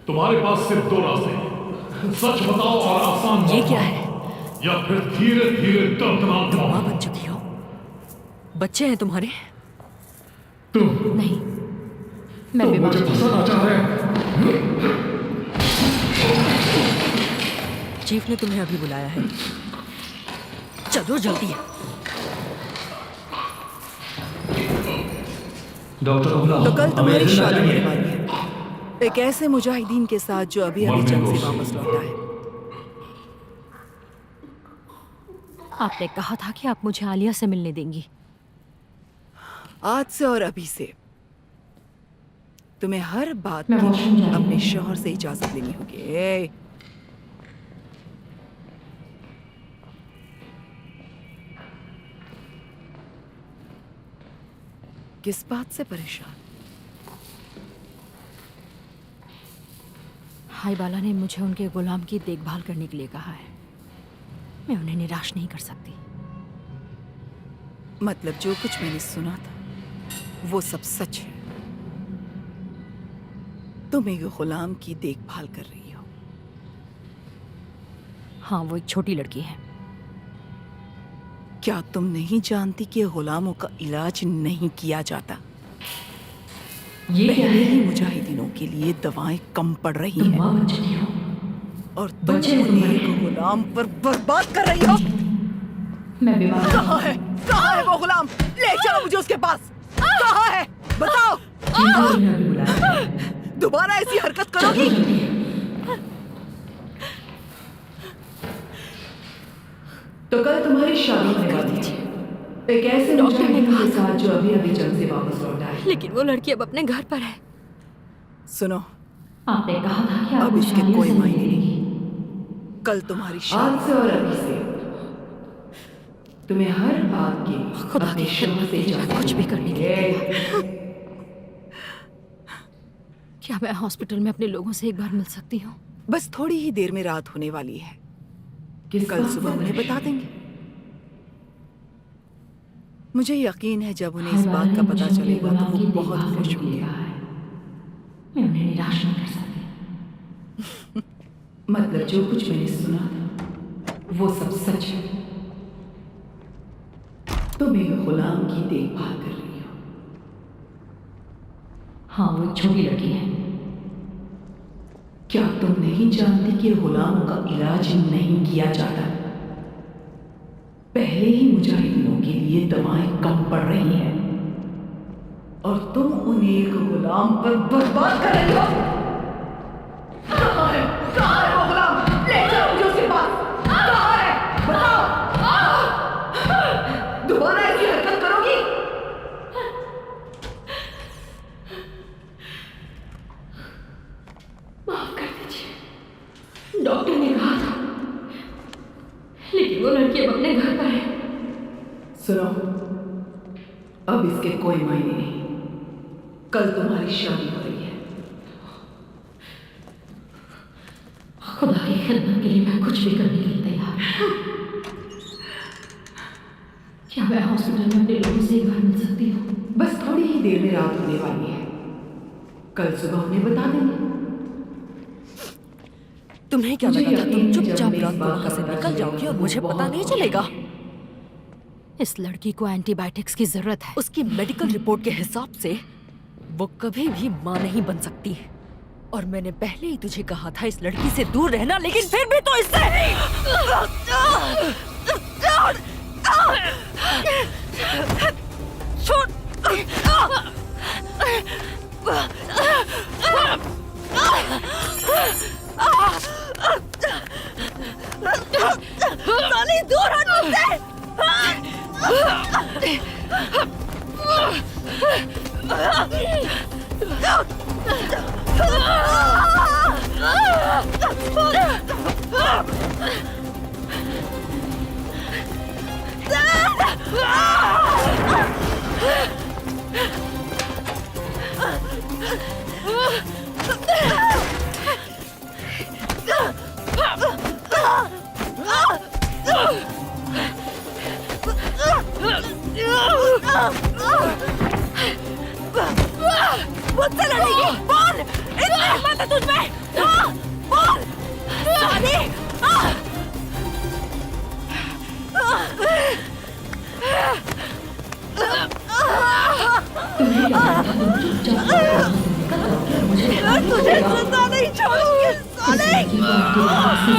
तुम्हारे पास सिर्फ 2 रास्ते हैं, सच बताओ और आसान ये मौत क्या मरो, है? या फिर धीरे धीरे दर्दनाक माँ मौत। बन चुकी हो, बच्चे हैं तुम्हारे? नहीं, मैं बीमार मुझे फंसाना चाह रहे हैं। चीफ ने तुम्हें अभी बुलाया है, चलो जल्दी। डॉक्टर को बुलाओ। तो कल तुम्हारी हमें जिंदा शादी चाहिए। होने वाली है एक ऐसे मुजाहिदीन के साथ जो अभी अभी जंग से वापस लौटा है। आपने कहा था कि आप मुझे आलिया से मिलने देंगी। आज से और अभी से तुम्हें हर बात मैं की वॉशरूम जा रही हूँ। अपने शौहर से इजाजत लेनी होगी। किस बात से परेशान? हाई बाला ने मुझे उनके गुलाम की देखभाल करने के लिए कहा है। मैं उन्हें निराश नहीं कर सकती। मतलब जो कुछ मैंने सुना था वो सब सच है। तुम एक गुलाम की देखभाल कर रही हो। हाँ, वो एक छोटी लड़की है। क्या तुम नहीं जानती कि गुलामों का इलाज नहीं किया जाता? ये क्या पहले है? ही मुजाहिदीनों के लिए दवाएं कम पड़ रही तुम हैं माँ बन चुकी हो। और तुम बच्चे उन्हें तुम्हारे- एक गुलाम पर बर्बाद कर रही हो। मैं बीमार हूँ। कहाँ है? कहाँ है वो गुलाम? ले चलो मुझे उसके पास। कहाँ है? बताओ। जिनको तुमने अभी बुलाया है। दोबारा ऐसी हरकत करोगी? तो कल तुम्हारी शादी होने वाली है एक ऐसे मुजाहिद के साथ जो अभी अभी जंग से वापस लौटा है। लेकिन वो लड़की अब अपने घर पर है। सुनो, आपने कहा था कि आप अब मुझे इसके आलिया कोई से मायने मिलने नहीं। देंगी। कल तुम्हारी आज शादी से और अभी से तुम्हें हर बात की खुदा अपने की शौहर खिदमत से में इजाजत कुछ भी करने के लिए ए, क्या मैं हॉस्पिटल में अपने लोगों से एक बार मिल सकती हूँ? बस थोड़ी ही देर में रात होने वाली है। किस कल बात से सुबह उन्हें बता परेशान? देंगे। मुझे यकीन है जब उन्हें इस हाय बात बाला का ने पता मुझे चलेगा उनके तो वो गुलाम की बहुत देखभाल खुश करने के लिए होंगे। कहा है। मैं उन्हें निराश नहीं कर सकती। मतलब जो कुछ मैंने सुना था वो सब सच है। तुम एक गुलाम की देखभाल कर रही हो। हाँ, वो एक छोटी लड़की है। क्या तुम नहीं जानती कि गुलामों का इलाज नहीं किया जाता? पहले ही मुजाहिदीनों के लिए दवाएं कम पड़ रही हैं और तुम उन्हें एक गुलाम पर बर्बाद कर रही हो। कहाँ है? कहाँ है वो गुलाम? ले जाओ मुझे उसके पास। कहाँ है? बताओ। दोबारा ऐसी हरकत करोगी? माफ कर दीजिए। डॉक्टर ने कहा था, लेकिन वो लड़की अब अपने घर पर है। सुनो, अब इसके कोई मायने नहीं। कल तुम्हारी शादी हो रही है। खुदा की खिदमत के लिए मैं कुछ भी करने के लिए तैयार हूँ। क्या मैं हॉस्पिटल में अपने लोगों से एक बार मिल सकती हूँ? बस थोड़ी ही देर में रात होने वाली है। कल सुबह उन्हें बता देंगे। तुम्हें क्या मुझे लगा था यकीन तुम है जब चुपचाप मैं इस रात को बात वहां का से पता निकल चलेगा जाओगी और तो मुझे वो पता नहीं बहुत चलेगा? इस लड़की को एंटीबायोटिक्स की जरूरत है। उसकी मेडिकल रिपोर्ट के हिसाब से वो कभी भी माँ नहीं बन सकती। और मैंने पहले ही तुझे कहा था इस लड़की से दूर रहना, लेकिन फिर भी तो इससे छोड़। साली दूर हट मुझसे। मुझसे लड़ेगी? बोल, इतनी हिम्मत है तुझमें? हाँ, बोल, साली! तुझे जिंदा नहीं छोड़ूंगी, साली!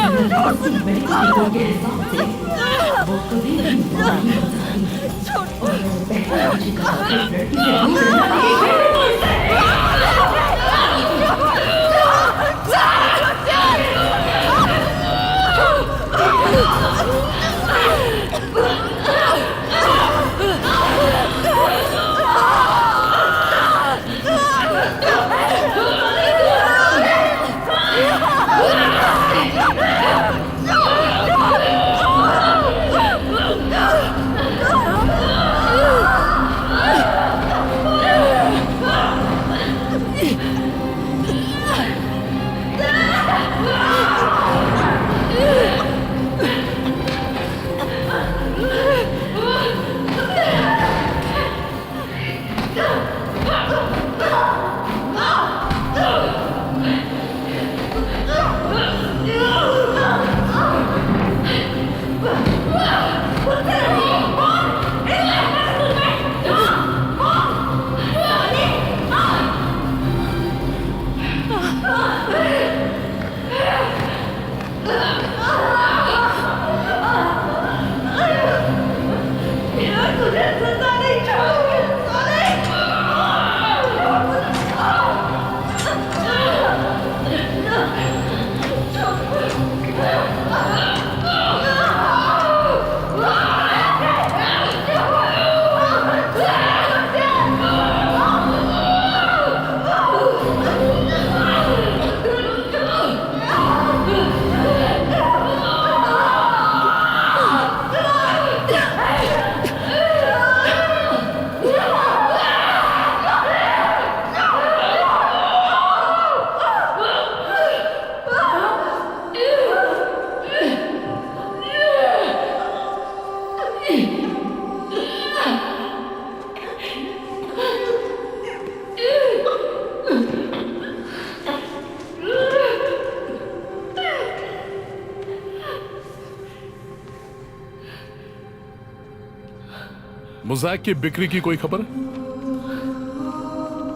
मोज़ैक की बिक्री की कोई खबर?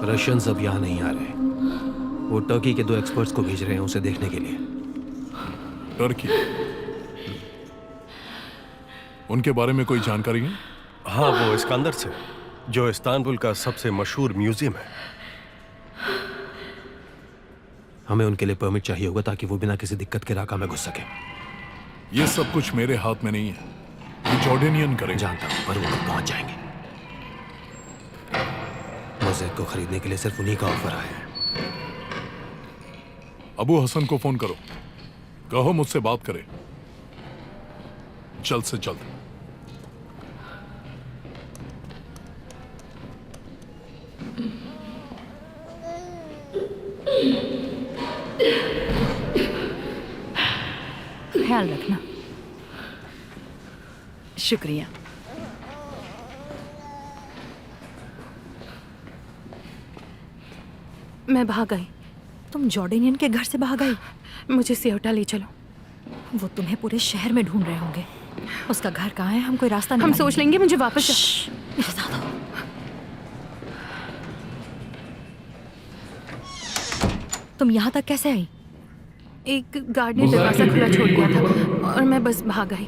रशियंस अब यहाँ नहीं आ रहे। वो टर्की के 2 एक्सपर्ट्स को भेज रहे हैं उसे देखने के लिए। टर्की? उनके बारे में कोई जानकारी है? हाँ, वो इस्कंदर से, जो इस्तांबुल का सबसे मशहूर म्यूजियम है। हमें उनके लिए परमिट चाहिए होगा ताकि वो बिना किसी दिक्कत के राका में घुस सके। ये सब कुछ मेरे हाथ में नहीं है, ये जॉर्डेनियन करेंगे। जानता हूं, पर वो लोग पहुंच जाएंगे। मोज़ैक को खरीदने के लिए सिर्फ उन्हीं का ऑफर आया है। अबू हसन को फोन करो, कहो मुझसे बात करे जल्द से जल्द। ख्याल रखना। शुक्रिया। मैं भाग गई। तुम जॉर्डेनियन के घर से भाग गई? मुझे सियोटा ले चलो। वो तुम्हें पूरे शहर में ढूंढ रहे होंगे। उसका घर कहाँ है? हम कोई रास्ता हम सोच लेंगे। मुझे वापस मेरे साथ आओ। तुम यहाँ तक कैसे आई? एक गार्ड ने दरवाजा खुला छोड़ दिया था और मैं बस भाग गई।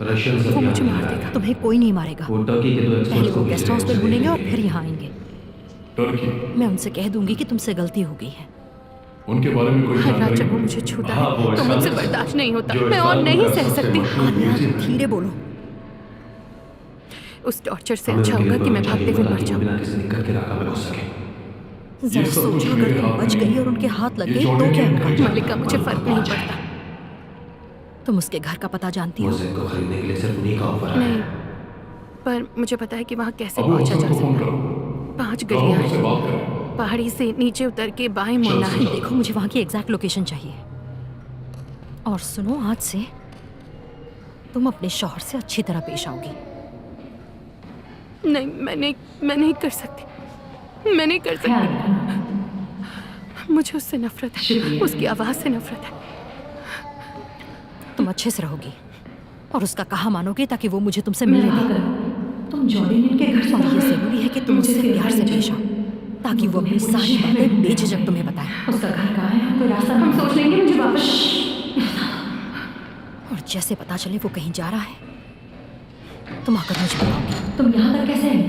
वो मुझे मार देगा। तुम्हें कोई नहीं मारेगा। पहले वो गेस्ट हाउस पे ढूंढेंगे और फिर यहाँ आएंगे। मैं उनसे कह दूंगी कि तुमसे गलती हो गई है। उनके बारे में कोई हर रात जब वो मुझे छूता है तो मुझसे बर्दाश्त नहीं होता। मैं और नहीं सह सकती। धीरे बोलो। उस टॉर्चर से अच्छा होगा कि मैं भागते हुए मर जाऊं। जरा सोचो, अगर तुम बच गई और उनके हाथ लग गए तो क्या होगा? मलिका, मुझे फर्क नहीं पड़ता। तुम उसके घर का पता जानती हो? नहीं, पर मुझे पता है कि वहाँ कैसे पहुंचा जा सकता है। 5 गलियां हैं। पहाड़ी से नीचे उतर के बाएं मुड़ना है। देखो, मुझे वहाँ की एग्जैक्ट लोकेशन चाहिए। और सुनो, आज से तुम अपने शौहर से अच्छी तरह पेश आओगी। नहीं, मैं नहीं कर सकती। मैं नहीं कर सकती। मुझे उससे नफरत है, उसकी आवाज से नफरत है। तुम अच्छे से रहोगी और उसका कहा मानोगी ताकि वो मुझे तुमसे मिलने दे। तुम जॉर्डेनियन के घर से ये जरूरी है कि तुम उससे प्यार से पेश आओ ताकि वो अपनी सारी बातें बेझिझक तुम्हें बताए। उसका घर कहाँ है? कोई रास्ता हम सोच लेंगे। मुझे वापस। और जैसे पता चले वो कहीं जा रहा है, तुम आकर मुझे बताओगी। तुम यहाँ तक कैसे आई?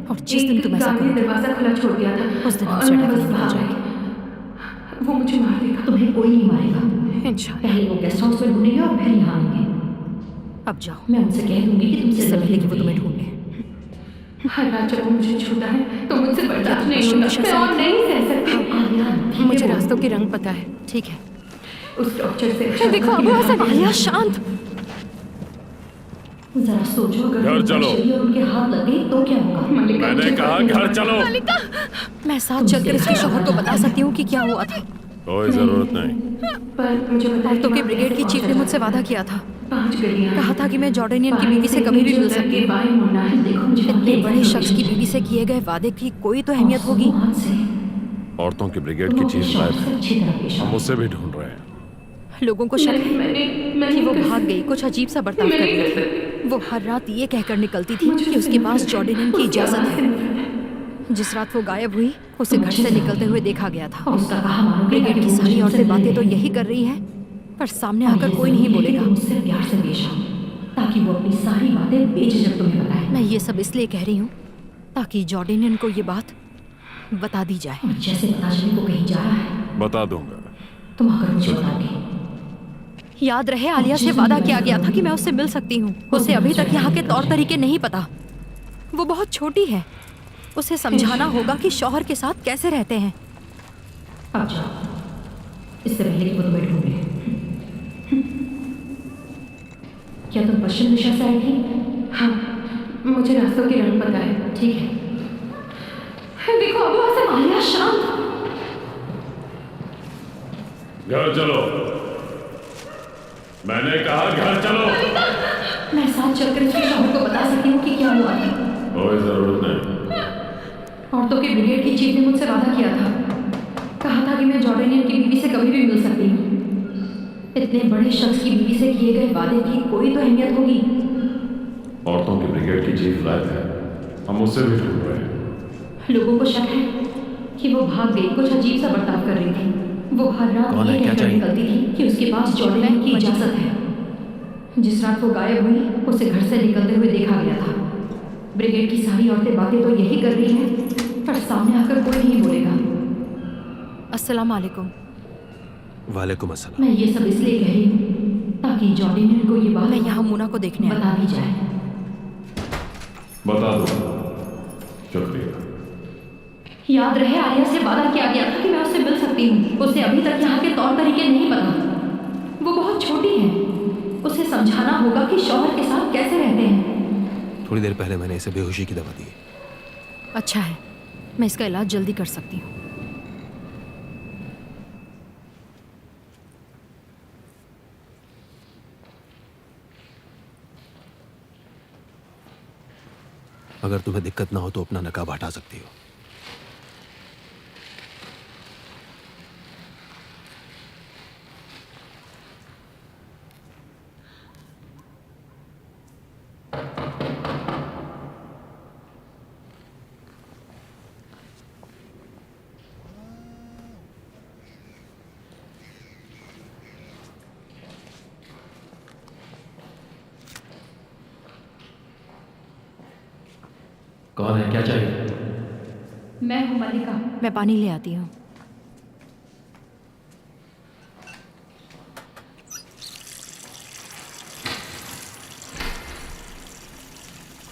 और जिस दिन तुम ऐसा करोगे, दरवाजा खुला छोड़ दिया था, उस दिन हम और मैं बस स्वेटर भाग जाएंगे। गई। वो मुझे मार देगा। तुम्हें कोई नहीं मारेगा। इंशाल्लाह। पहले वो गेस्ट हाउस में ढूंढेंगे और फिर यहाँ आएंगे। अब जाओ। मैं उनसे कह दूंगी कि तुमसे इससे पहले कि वो तुम्हें ढूंढे। हर रात जब वो मुझे छूता है तो मुझसे बर्दाश्त नहीं होता। मैं और नहीं सह सकती। मुझे रास्तों के रंग पता है। ठीक है। उस टॉर्चर से अच्छा देखो, अबू हसन। आलिया, शांत। जरा सोचो, अगर घर चलो। और उनके हाथ लग गई तो क्या होगा? मैंने कहा घर चलो। मैं साथ चलकर इसके शौहर को बता सकती हूँ कि क्या हुआ था। कोई जरूरत नहीं। पर मुझे पता है तो कि ब्रिगेड की चीफ ने मुझसे वादा किया था। 5 गलियां। कहा था कि मैं जॉर्डेनियन की बीवी से कभी भी मिल सकती हूँ। बाएं मुड़ना है। देखो, मुझे इतने बड़े शख्स की बीवी से किए गए वादे की कोई तो अहमियत होगी। औरतों की ब्रिगेड की चीफ गायब है। हम उसे भी ढूंढ रहे हैं। लोगों को शक है कि वो भाग गई, कुछ अजीब सा बर्ताव कर रही थी। वो हर रात ये कहकर निकलती थी कि उसके पास जॉर्डेनियन की इजाजत है। जिस रात वो गायब हुई, उसे घर से निकलते हुए देखा गया था। ब्रिगेड की सारी औरतें बातें तो यही कर रही हैं, पर सामने आकर कोई नहीं बोलेगा। मुझसे प्यार से पेश आओ ताकि वो अपनी सारी बातें बेझिझक तुम्हें बताए। मैं ये सब इसलिए कह रही हूँ ताकि जॉर्डेनियन को ये बात बता दी जाए। और जैसे पता चले वो कहीं जा रहा है, बता दूंगा। तुम आकर मुझे बताओगे। याद रहे, आलिया से वादा किया गया था कि मैं उससे मिल सकती हूँ। उसे अभी तक यहाँ के तौर तरीके नहीं पता। वो बहुत छोटी है, उसे समझाना होगा कि शौहर के साथ कैसे रहते हैं। अब जाओ, इससे पहले कि वो तुम्हें ढूंढे। क्या तुम पश्चिम दिशा से आई थी? हाँ, मुझे रास्तों के रंग पता है। ठीक है। देखो, अबू हसन। आलिया, शांत। घर चलो। मैंने कहा घर चलो। मैं साथ चलकर इसके शौहर को बता सकती हूँ कि क्या हुआ था। कोई जरूरत नहीं। औरतों के ब्रिगेड की चीफ ने मुझसे वादा किया था। कहा था कि मैं जॉर्डेनियन की बीवी से कभी भी मिल सकती हूँ। इतने बड़े शख्स की बीवी से किए गए वादे की कोई तो अहमियत होगी। औरतों की ब्रिगेड की चीफ गायब है। हम उससे भी ढूंढ रहे हैं। लोगों को शक है कि वो भाग गई, कुछ अजीब सा बर्ताव कर रही थी। वो हर रात कौन है, ये क्या कहकर चाहिए? निकलती थी कि उसके पास जॉर्डन की इजाजत है। जिस रात वो गायब हुई उसे घर से निकलते हुए देखा गया था। ब्रिगेड की सारी औरतें बातें तो यही कर रही हैं, पर सामने आकर कोई नहीं बोलेगा। अस्सलाम वालेकुम। वालेकुम अस्सलाम। मैं ये सब इसलिए कह रही हूँ ताकि जॉर्डन को ये बात मैं यहाँ मुना को देखने आई बता दी जाए। बता दो। शुक्रिया। याद रहे, आर्या से वादा किया गया था कि मैं उससे मिल सकती हूँ। उसे अभी तक यहाँ के तौर तरीके नहीं पता। वो बहुत छोटी है, उसे समझाना होगा कि शौहर के साथ कैसे रहते हैं। थोड़ी देर पहले मैंने इसे बेहोशी की दवा दी। अच्छा है, मैं इसका इलाज जल्दी कर सकती हूँ। अगर तुम्हें दिक्कत ना हो तो अपना नकाब हटा सकती हो। कौन है, क्या चाहिए? मैं हूँ मल्लिका। मैं पानी ले आती हूँ।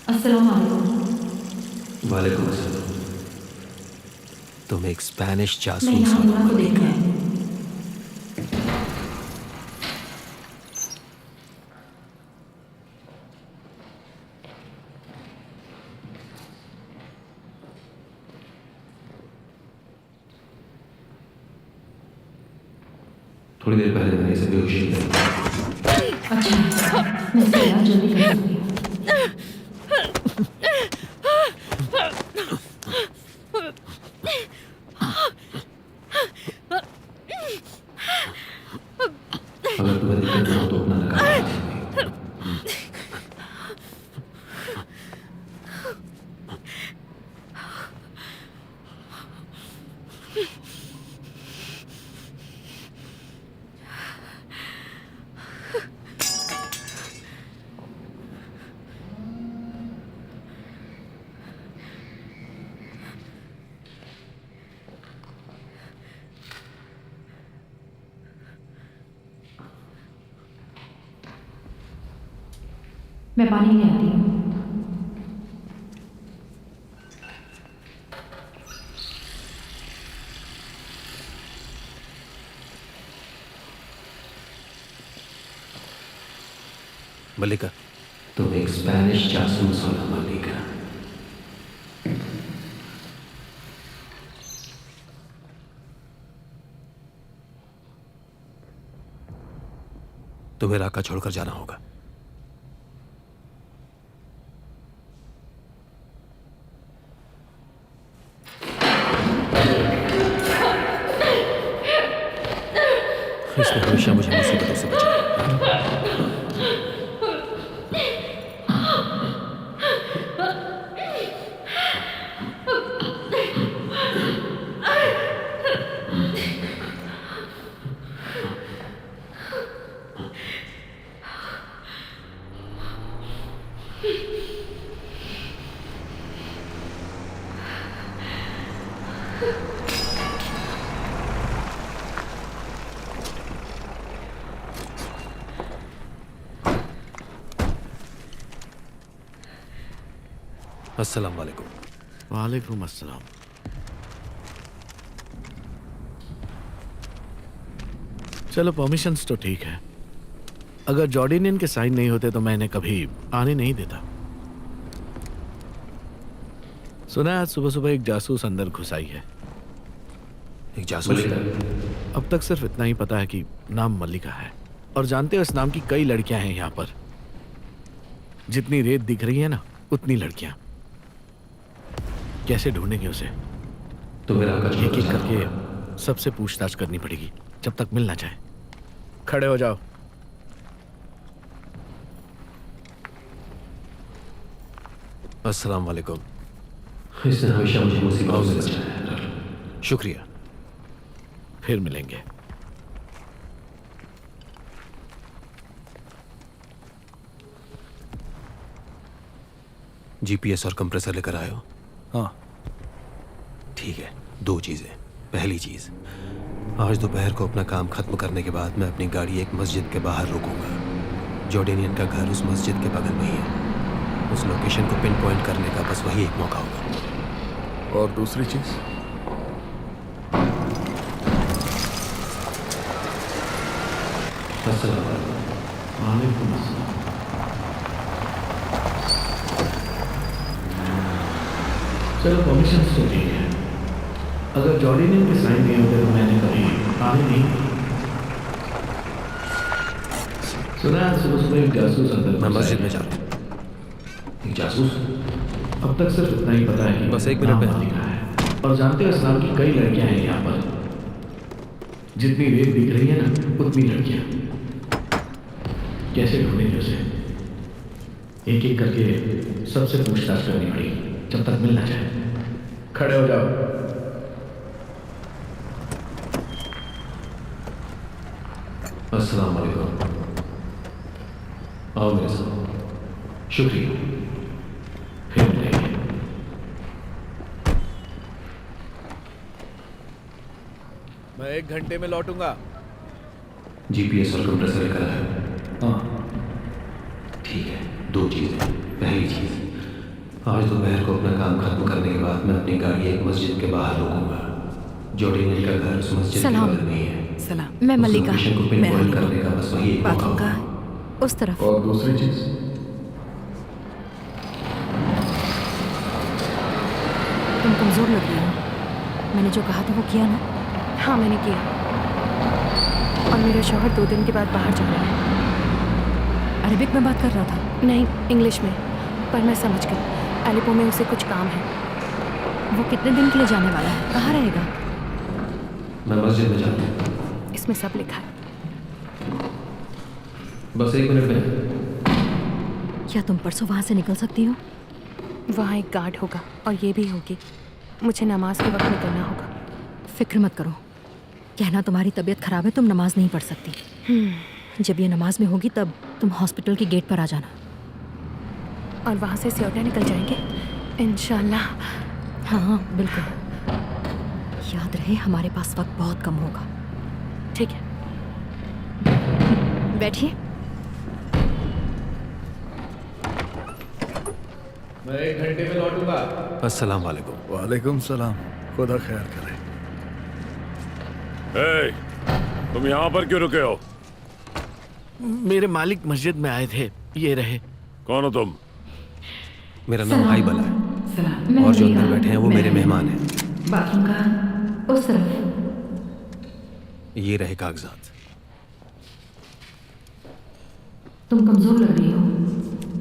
अस्सलाम वालेकुम। वालेकुम अस्सलाम। तुम एक स्पेनिश मैं जासूस यहाँ हो। मुना को देखना है। थोड़ी देर पहले मैंने इसे बेहोशी की दवा दी। अच्छा, मैं इसका इलाज जल्दी कर सकती हूँ। अगर तुम्हें दिक्कत ना हो तो अपना नकाब हटा सकती हो। मैं पानी ले आती हूँ। मल्लिका, तुम एक स्पेनिश जासूस हो ना मल्लिका। तुम्हें राका छोड़कर जाना होगा। इसने हमेशा मुझे मुसीबतों से बचाया। अस्सलाम वालेकुम। वालेकुम अस्सलाम। चलो, परमिशंस तो ठीक है। अगर जॉर्डिनियन के साइन नहीं होते तो मैं इन्हें कभी आने नहीं देता। सुना है आज सुबह सुबह एक जासूस अंदर घुस आई है। एक जासूस? अब तक सिर्फ इतना ही पता है कि नाम मल्लिका है, और जानते हो इस नाम की कई लड़कियां हैं यहाँ पर। जितनी रेत दिख रही है ना, उतनी लड़कियां। कैसे ढूंढेंगे उसे? तो मेरा एक एक करके सबसे पूछताछ करनी पड़ेगी जब तक मिल ना जाए। खड़े हो जाओ। अस्सलाम वालेकुम। इसने हमेशा मुझे मुसीबतों से बचाया है। शुक्रिया, फिर मिलेंगे। जीपीएस और कंप्रेसर लेकर आए हो? हाँ। ठीक है, दो चीजें। पहली चीज, आज दोपहर को अपना काम खत्म करने के बाद मैं अपनी गाड़ी एक मस्जिद के बाहर रोकूंगा। जॉर्डेनियन का घर उस मस्जिद के बगल में ही है। उस लोकेशन को पिन पॉइंट करने का बस वही एक मौका होगा। और दूसरी चीज? वालेकुम अस्सलाम। चलो, परमिशन तो ठीक है। अगर जॉर्डेनियन के साइन नहीं होते तो मैंने कभी आने नहीं। सुना है सुबह सुबह एक जासूस अंदर मैं मस्जिद में जा रहा हूँ। एक जासूस? अब तक सिर्फ इतना ही पता है कि बस 1 मिनट में लिखा है। और जानते हो इस्लाम की कई लड़कियां हैं यहाँ पर। जितनी रेत दिख रही है ना, उतनी लड़कियां। कैसे ढूंढेंगे उसे? एक एक करके सबसे पूछताछ करनी पड़ेगी जब तक मिल ना जाए। खड़े हो जाओ। अस्सलाम वालेकुम। आओ मेरे साथ। शुक्रिया, फिर मिलेंगे। मैं 1 घंटे में लौटूंगा। जीपीएस और कंप्रेसर लेकर आया? हाँ। ठीक है, दो चीजें। पहली चीज, आज दोपहर को अपना काम खत्म करने के बाद मैं अपनी गाड़ी एक मस्जिद के बाहर रोकूंगा। जॉर्डेनियन का घर उस मस्जिद के बगल में ही है। सलाम। मैं मल्लिका। उस लोकेशन को पिन पॉइंट करने का बस वही एक मौका बाथरूम होगा। कहाँ है? उस तरफ। और दूसरी चीज? तुम कमजोर लग रही हो। मैंने जो कहा था वो किया ना? हाँ, मैंने किया। और मेरा शौहर 2 दिन के बाद बाहर जा रहा है। अरबिक में बात कर रहा था? नहीं, इंग्लिश में। पर मैं समझ गई। एलिपो में उसे कुछ काम है। वो कितने दिन के लिए जाने वाला है? कहाँ रहेगा? मैं मस्जिद में जाता हूँ। इसमें सब लिखा है। बस 1 मिनट में। क्या तुम परसों वहाँ से निकल सकती हो? वहाँ एक गार्ड होगा और ये भी होगी। मुझे नमाज के वक्त निकलना होगा। फिक्र मत करो। कहना तुम्हारी तबीयत खराब है, तुम नमाज नहीं पढ़ सकती। जब ये नमाज में होगी तब तुम हॉस्पिटल के गेट पर आ जाना। और वहाँ से स्योटा निकल जाएंगे इंशाल्लाह। हाँ, बिल्कुल। याद रहे, हमारे पास वक्त बहुत कम होगा। ठीक है, बैठिए। मैं 1 घंटे में लौटूंगा। अस्सलाम वालेकुम। वालेकुम सलाम। खुदा खैर करे। तुम यहाँ पर क्यों रुके हो? मेरे मालिक मस्जिद में आए थे, ये रहे। कौन हो तुम? मेरा नाम हाई बला है और जो अंदर बैठे हैं वो मेरे मेहमान हैं। बाथरूम का उस तरफ। ये रहे कागजात। तुम कमजोर लग रही हो।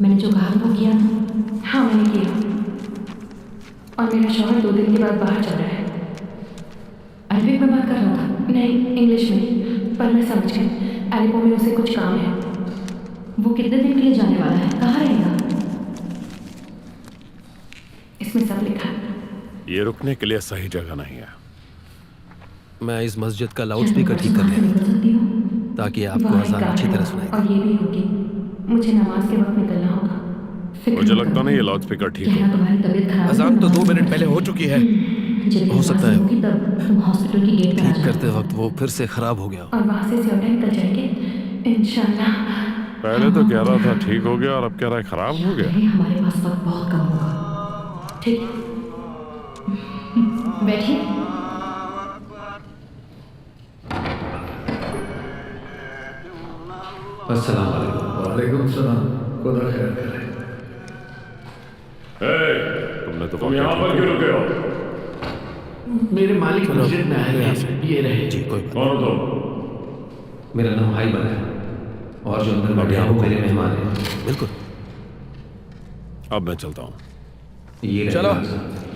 मैंने जो कहा था वो किया ना? हाँ, मैंने किया। और मेरा शौहर 2 दिन के बाद बाहर जा रहा है। अरबिक में बात कर रहा था? नहीं, इंग्लिश में। पर मैं समझ गई। एलिपो में उसे कुछ काम है। वो कितने दिन के लिए जाने वाला है? कहाँ रहेगा? इसमें सब लिखा है। ये रुकने के लिए सही जगह नहीं है। मैं इस मस्जिद का लाउड स्पीकर ठीक कर लें ताकि आपको अज़ान अच्छी तरह सुनाई। और ये भी होगी। मुझे नमाज के वक्त निकलना होगा। मुझे लगता नहीं ये लाउड स्पीकर ठीक है। तुम्हारी तबीयत खराब है। अजान तो 2 मिनट पहले हो चुकी है। हो सकता है तब तुम हॉस्पिटल की गेट पर आ ठीक करते वक्त वो फिर से खराब हो गया। और वहाँ से स्योटा निकल जाएंगे इंशाल्लाह। पहले तो कह रहा था ठीक हो गया और अब कह रहा है खराब हो गया। हमारे पास वक्त बहुत कम होगा। ठीक, बैठिए। अस्सलाम वालेकुम। वालेकुम सलाम। खुदा खैर करे। तुम यहाँ पर क्यों रुके हो? मेरे मालिक मस्जिद में आए थे, ये रहे। जी, कोई बात। कौन हो तुम? मेरा नाम हाई बला है और जो अंदर बैठे हैं वो मेरे मेहमान हैं। बिल्कुल। अब मैं चलता हूँ। ये रहे चलो। कागजात।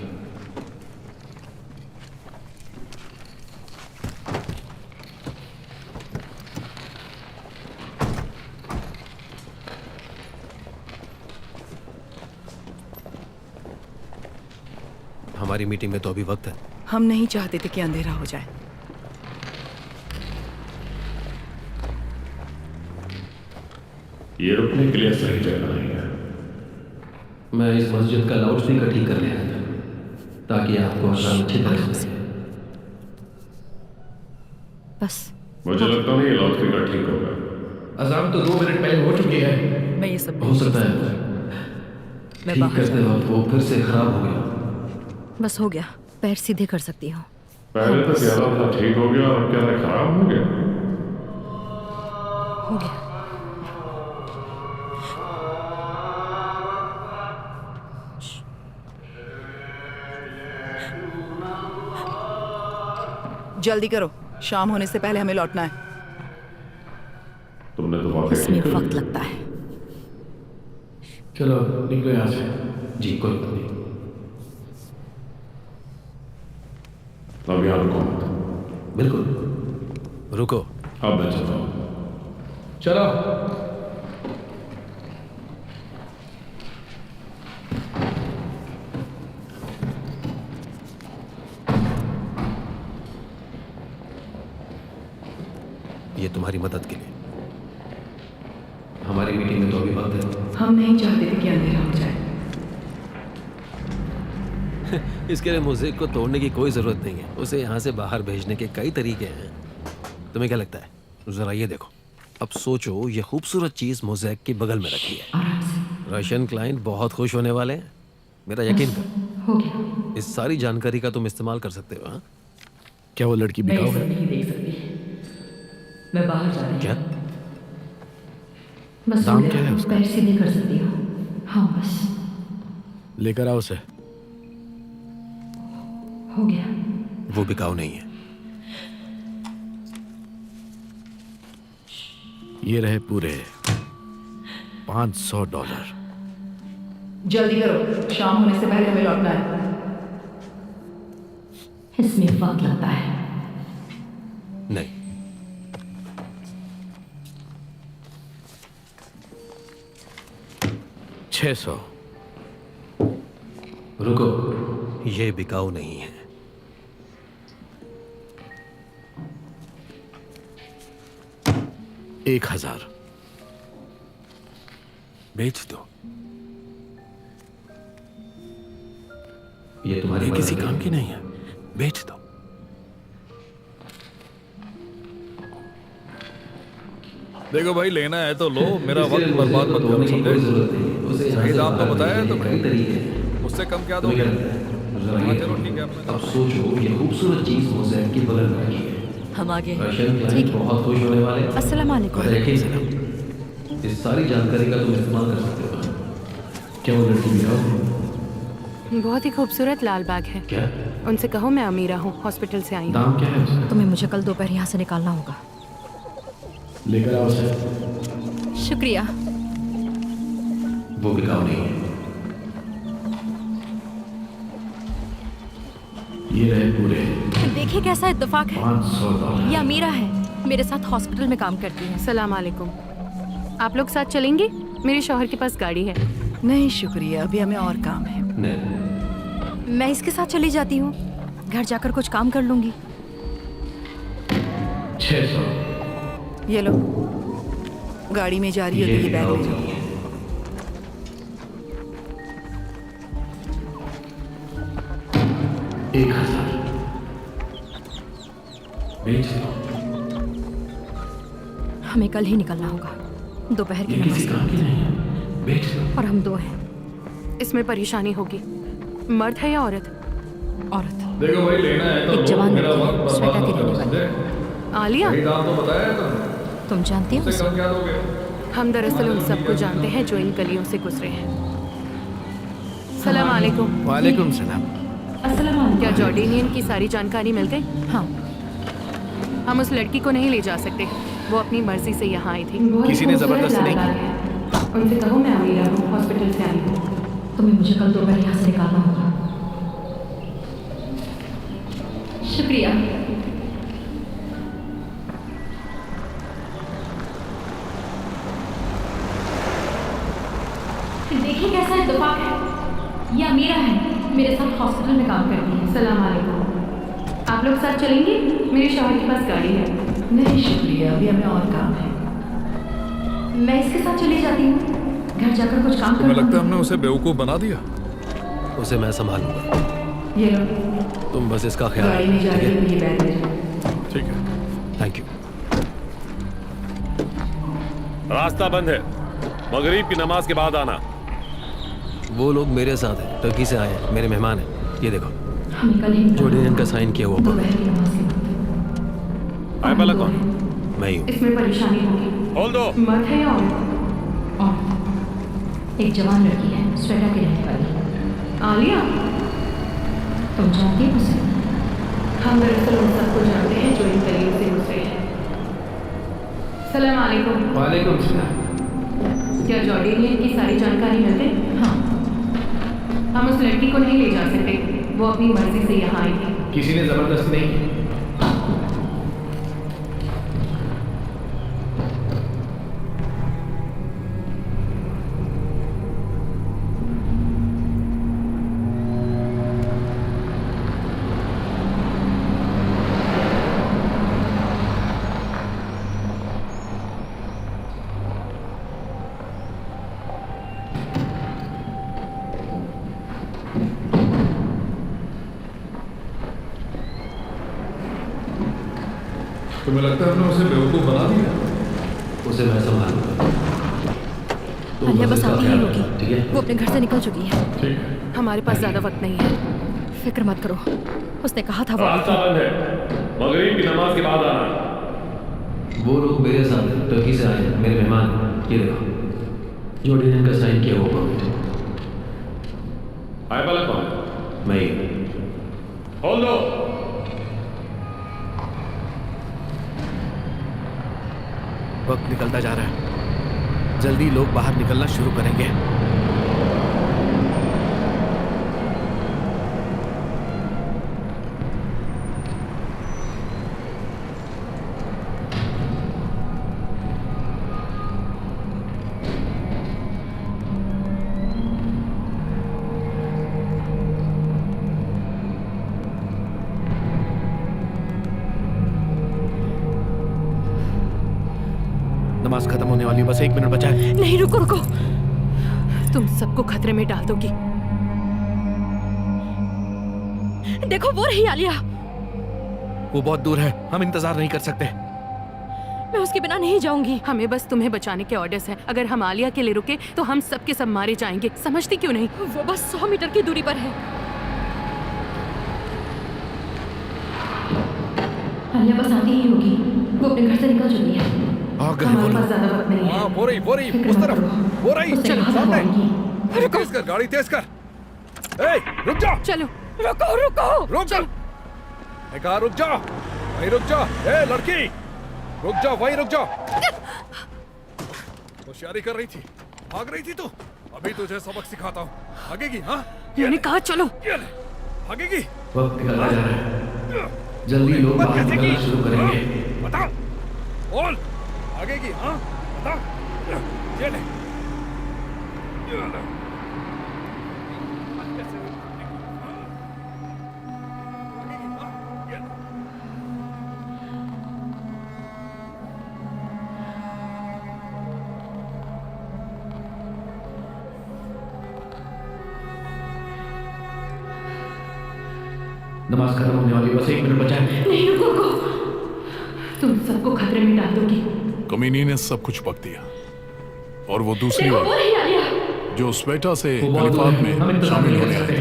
हमारी मीटिंग में तो अभी वक्त है। हम नहीं चाहते थे कि अंधेरा हो जाए। ये रुकने के लिए सही जगह नहीं है। मैं इस मस्जिद का लाउड स्पीकर ठीक कर ले आया था ताकि आपको आराम अच्छी तरह से। बस मुझे लगता नहीं लाउड स्पीकर ठीक होगा। अजान तो 2 मिनट पहले हो चुकी है। मैं ये सब हो सकता है मैं ठीक बाहर करते वक्त वो फिर से खराब हो गया। बस हो गया, पैर सीधे कर सकती हूँ। पहले तो कह रहा था ठीक हो गया और क्या खराब हो गया। हो गया। जल्दी करो, शाम होने से पहले हमें लौटना है। तुमने तो वाकई इसमें ठीक कर वक्त लगता है। चलो निकलो यहाँ से। जी कोई बात नहीं। अब यहाँ रुको मत। बिल्कुल रुको। अब मैं चलता हूँ। चलो। ये तुम्हारी मदद के लिए। हमारी मीटिंग में तो अभी वक्त है। हम नहीं चाहते थे कि अंधेरा हो जाए। इसके लिए मोज़ेक को तोड़ने की कोई जरूरत नहीं है। उसे यहाँ से बाहर भेजने के कई तरीके हैं। तुम्हें क्या लगता है? जरा ये देखो। अब सोचो, ये खूबसूरत चीज मोज़ेक के बगल में रखी है। रशियन क्लाइंट बहुत खुश होने वाले हैं, मेरा यकीन कर। हो गया। इस सारी जानकारी का तुम इस्तेमाल कर सकते हो। हाँ? क्या वो लड़की मैं बिकाऊ ये सब है? नहीं देख सकती। मैं बाहर जा रही क्या? बस दाम हो क्या है गया, उसका? पैर सीधे कर सकती हूँ। हाँ बस लेकर आओ उसे। हो गया। वो बिकाऊ नहीं है। ये रहे पूरे $500। जल्दी करो, शाम होने से पहले हमें लौटना है। इसमें वक्त लगता है। नहीं। $600। रुको, ये बिकाऊ नहीं है। $1000। बेच दो। ये तुम्हारी ये मदद किसी के काम लिए। की नहीं है, बेच दो। देखो भाई, लेना है तो लो, मेरा इसके लिए वक्त बर्बाद मुझे मत तो करो, तोड़ने की कोई समझे? जरूरत नहीं। उसे यहाँ सही से दाम तो बाहर बताया भेजने के तुमने। कई तरीके हैं। मुझसे कम क्या तुम्हें दोगे? क्या लगता है? जरा हाँ ये चलो देखो। ठीक है, अपने अब सोचो, ये खूबसूरत चीज मोज़ेक के बगल में रखी है। हम आगे। रशियन क्लाइंट बहुत खुश होने वाले हैं। अस्सलाम वालेकुम। और यकीन करो, इस सारी जानकारी का तुम इस्तेमाल कर सकते हो। क्या वो लड़की बिकाऊ है? बहुत ही खूबसूरत लाल बाग है। क्या? उनसे कहो मैं अमीरा हूँ, हॉस्पिटल से आई हूँ। दाम क्या है उसका? तुम्हें मुझे कल दोपहर यहाँ से निकालना होगा। लेकर आओ उसे। शुक्रिया। वो बिकाऊ नहीं है। ये रहे पूरे देखिए कैसा इत्तेफाक है। $500। ये अमीरा है, मेरे साथ हॉस्पिटल में काम करती है। सलाम अलैकुम। आप लोग साथ चलेंगे? मेरे शौहर के पास गाड़ी है। नहीं शुक्रिया, अभी हमें और काम है। नहीं। मैं इसके साथ चली जाती हूँ, घर जाकर कुछ काम कर लूंगी। 600। ये लो, गाड़ी में जा रही हो तो ये बैग ले जाओ। 1000। बेच दो। हमें कल ही निकलना होगा, दोपहर की ये किसी नमाज काम की नहीं है। बेच दो। और हम 2 हैं। इसमें परेशानी होगी। मर्द है या औरत? औरत। देखो भाई, लेना है तो एक लो, जवान मेरा लड़की है, वक्त बर्बाद स्वेटर की मत करो, रहने वाली। समझे? आलिया? सही दाम तो बताया तुमने। तुम जानती हो मुझसे उसे? कम क्या दोगे? हम दरअसल उन सबको जानते हैं जो इन गलियों से गुजरे हैं। सलाम अलैकुम। वालेकुम सलाम। अस्सलाम वालेकुम। क्या जॉर्डेनियन की सारी जानकारी मिल गई? हाँ। हम उस लड़की को नहीं ले जा सकते, वो अपनी मर्जी से यहाँ आई थी। किसी ने जबरदस्ती नहीं की। उनसे कहो मैं अमीरा हूँ, हॉस्पिटल से आई हूँ। तुम्हें मुझे कल दोपहर यहाँ से निकालना होगा। शुक्रिया। देखिए कैसा इत्तेफाक है। ये अमीरा है, मेरे साथ हॉस्पिटल में काम करती है। सलाम अलैकुम। आप लोग साथ चलेंगे? मेरे शौहर के पास गाड़ी है। नहीं शुक्रिया, अभी हमें और काम है। मैं इसके साथ चली जाती हूँ, घर जाकर कुछ काम तुम्हें लगता करूँगी। है हमने उसे बेवकूफ बना दिया? उसे मैं संभालूंगा, ये लो, तुम बस इसका ख्याल गाड़ी में जा रखो, रही ठीक हूँ, ये बैग ले जाओ। ठीक है। Thank you. रास्ता बंद है, मगरिब की नमाज के बाद आना। वो लोग मेरे साथ हैं, टर्की से आए हैं, मेरे मेहमान हैं। ये देखो, हम निकल ही जॉर्डेनियन का साइन किया हुआ ऊपर। दोपहर की नमाज के बाद। आए वाला कौन? मैं ही हूँ। इसमें परेशानी होगी। खोल दो। मर्द है या औरत? औरत। एक जवान लड़की है, स्वेटा की रहने वाली। आलिया, तुम जानती हो उसे? हम दरअसल उन सबको जानते हैं जो इन करीब से गुजरे हैं। सलाम अलैकुम। वालेकुम सलाम। क्या जॉर्डेनियन की सारी जानकारी मिलते? हाँ। हम उस लड़की को नहीं ले जा सकते, वो अपनी मर्जी से यहाँ आई थी। किसी ने जबरदस्ती नहीं की। तुम्हें लगता है हमने उसे बेवकूफ बना दिया? उसे मैं संभालूंगा। आलिया बस आती ही होगी। ठीक है? वो अपने घर से निकल चुकी है। ठीक है। हमारे पास ज्यादा वक्त नहीं है, फिक्र मत करो। उसने कहा था वो रास्ता बंद है, मगरिब की नमाज के बाद आना। वो लोग मेरे साथ हैं, टर्की से आए हैं, मेरे मेहमान। ये देखो, जॉर्डेनियन का साइन किया हुआ ऊपर। आए वाला कौन? मैं ही हूँ। खोल दो। वक्त निकलता जा रहा है, जल्दी लोग बाहर निकलना शुरू करेंगे। नमाज खत्म होने वाली है, बस 1 मिनट बचा है। नहीं, रुको रुको, तुम सबको खतरे में डाल दोगी। देखो वो रही आलिया। वो बहुत दूर है, हम इंतजार नहीं कर सकते। मैं उसके बिना नहीं जाऊंगी। हमें बस तुम्हें बचाने के ऑर्डर्स हैं। अगर हम आलिया के लिए रुके तो हम सब के सब मारे जाएंगे। समझती क्यों नहीं? वो बस 100 मीटर की दूरी पर है। आलिया बस आती ही होगी, वो अपने घर से निकल चुकी है। हमारे पास ज्यादा वक्त नहीं है। हाँ, वो रही, उस तरफ, वो रही, चलो सामने। रुको, तेज कर, गाड़ी तेज कर। ए, रुक जा। चलो, रुको रुको, रुक जा। मैं कहा रुक जा, वहीं रुक जा। ए लड़की, रुक जा, वहीं रुक जा। होशियारी कर रही थी, भाग रही थी तू। अभी तुझे सबक सिखाता हूँ। भागेगी? हाँ, मैंने कहा चलो। भागेगी? वक्त निकलता जा रहा है, जल्दी लोग बाहर निकलना शुरू करेंगे। बता, बोल, भागेगी? हाँ, बता। ये ले, ये ले। नमाज खत्म होने वाली, बस 1 मिनट बचा है। नहीं, रुको रुको, तुम सबको खतरे में डाल दोगी। कमीनी ने सब कुछ पक दिया, और वो दूसरी देखो, वो औरत रही आलिया। जो स्वेटा से खलीफात में शामिल होने आई थी,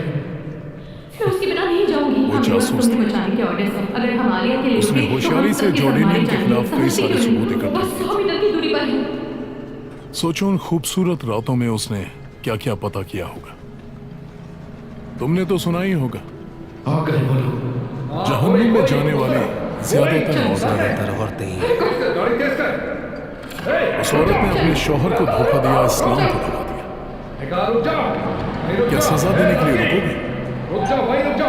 मैं उसके बिना नहीं जाऊंगी। वो हमें बस जासूस तुम्हें बचाने के ऑर्डर्स हैं। अगर हम आलिया के लिए उसने रुके, तो होशियारी हम से सबके सब जॉर्डेनियन मारे के जाएंगे। खिलाफ कई समझती सारे क्यों सबूत नहीं? इकट्ठे बस 100 मीटर की दूरी पर है। सोचो उन खूबसूरत रातों में उसने क्या क्या पता किया होगा। तुमने तो सुना ही होगा, जहन्नुम में जाने वाली ज्यादातर औरतें ही हैं। गाड़ी तेज कर। उस औरत ने अपने शौहर को धोखा दिया, इस्लाम को धोखा दिया। मैं कहा रुक जा, वहीं रुक क्या जा। सजा देने के लिए रुकोगे? रुक जा, वहीं रुक जा।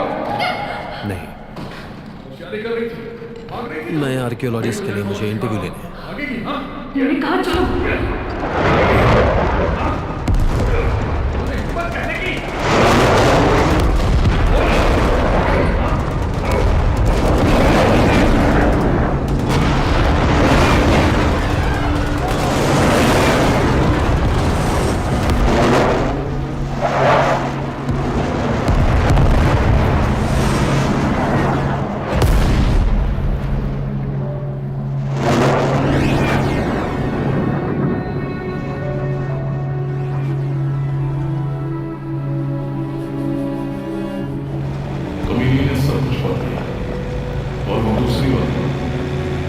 नहीं, होशियारी कर रही थी, भाग रही थी। मैं आर्कियोलॉजिस्ट के लिए मुझे इंटरव्यू लेने हैं। भागेगी? हाँ, मैंने कहा चलो। तूने हिम्मत कहने की?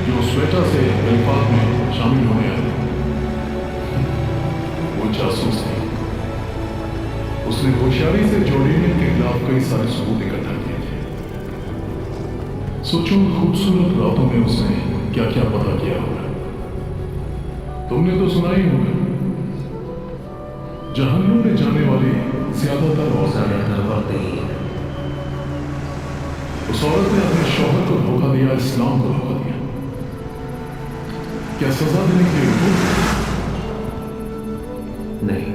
जो स्वेटा से गलफात में शामिल होने आए वो जासूस थी। उसने होशियारी से जॉर्डेनियन के खिलाफ कई सारे सबूत इकट्ठा किए थे। सोचो खूबसूरत रातों में उसने क्या क्या पता किया होगा। तुमने तो सुना ही होगा, जहन्नुम में जाने वाले ज्यादातर औरतें ही हैं। उस औरत ने अपने शौहर को धोखा दिया, इस्लाम को धोखा दिया। क्या सजा देने के लिए नहीं,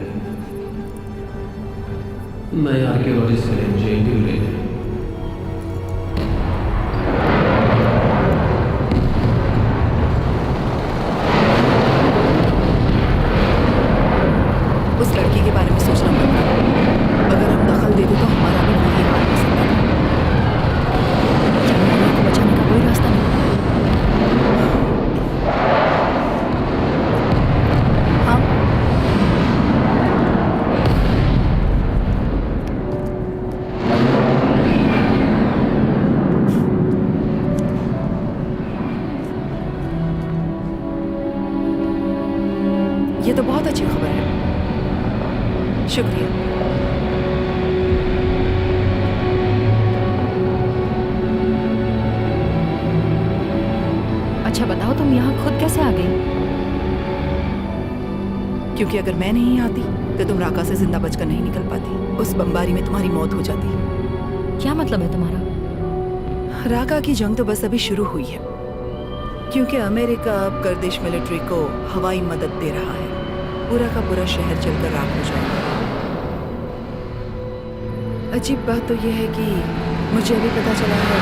मैं आर्कियोलॉजिस्ट के लिए मुझे इंटरव्यू लेना है। उस लड़की के बारे में सोचना पड़ता है। अगर हम दखल दे दें तो हमारा भी वही हाल हो सकता है। जानवरों को बचाने का कोई रास्ता नहीं। हाँ, ये तो बहुत अच्छी खबर है। शुक्रिया। अच्छा बताओ, तुम यहाँ खुद कैसे आ गई? क्योंकि अगर मैं नहीं आती तो तुम राका से जिंदा बचकर नहीं निकल पाती। उस बमबारी में तुम्हारी मौत हो जाती। क्या मतलब है तुम्हारा? राका की जंग तो बस अभी शुरू हुई है, क्योंकि अमेरिका अब गर्दिश मिलिट्री को हवाई मदद दे रहा है। पूरा का पूरा शहर जलकर राख हो जाएगा। अजीब बात तो यह है कि मुझे अभी पता चला है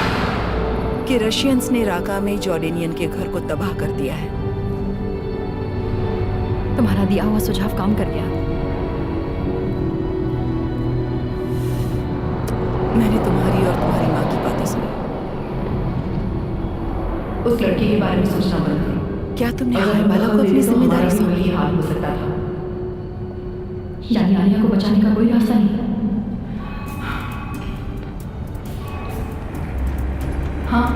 कि रशियंस ने राका में जॉर्डेनियन के घर को तबाह कर दिया है। तुम्हारा दिया हुआ सुझाव काम कर गया। मैंने तुम्हारी और तुम्हारी माँ की बातें सुनी। उस लड़की के बारे में सोचना बंद करो। क्या तुमने हारबाला को अपनी जिम्मेदारी समझी? यही हाल हो सकता था। यानी आलिया को बचाने का कोई रास्ता नहीं। हाँ,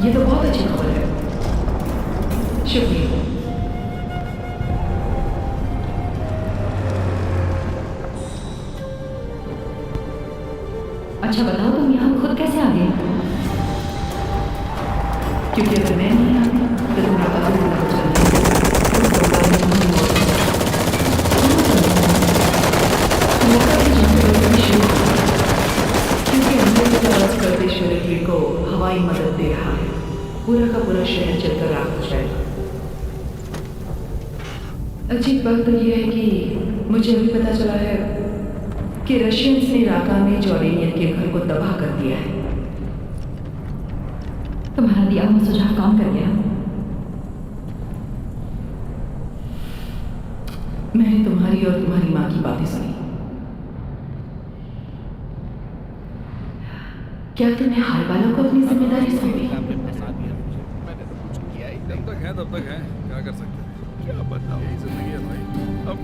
ये तो बहुत अच्छी खबर है। शुक्रिया। अच्छा बताओ, तुम यहाँ खुद कैसे आ गए? क्योंकि अगर मैं नहीं आती तो तुम राका से जिंदा बच क्योंकि गर्दिश मिलिट्री को हवाई मदद दे रहा है। पूरा का पूरा शहर जलकर राख हो जाएगा। अजीब बात तो यह है कि मुझे अभी पता चला है कि रशियंस ने राका में जॉर्डेनियन के घर को तबाह कर दिया है। तुम्हारा दिया हुआ सुझाव काम कर गया। मैंने तुम्हारी और तुम्हारी माँ की बातें सुनी। क्या तुमने हारबाला को अपनी जिम्मेदारी सौंपी? तब तक है, क्या कर सकते हैं? क्या बताओ, यही जिंदगी है भाई। अब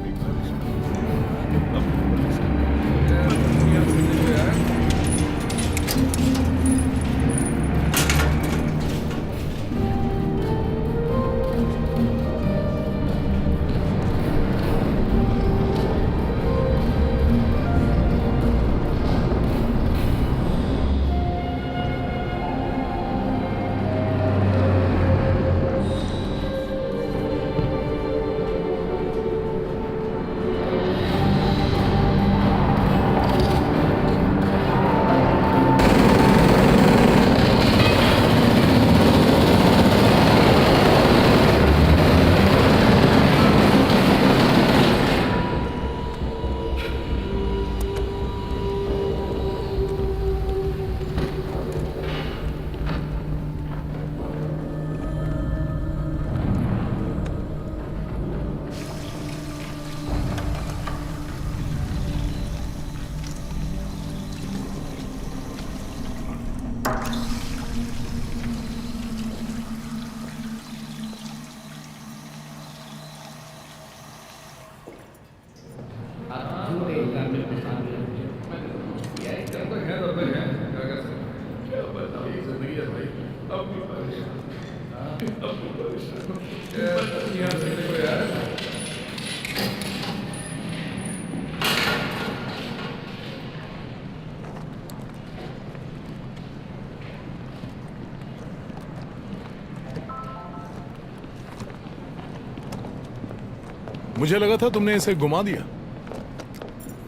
मुझे लगा था तुमने इसे घुमा दिया।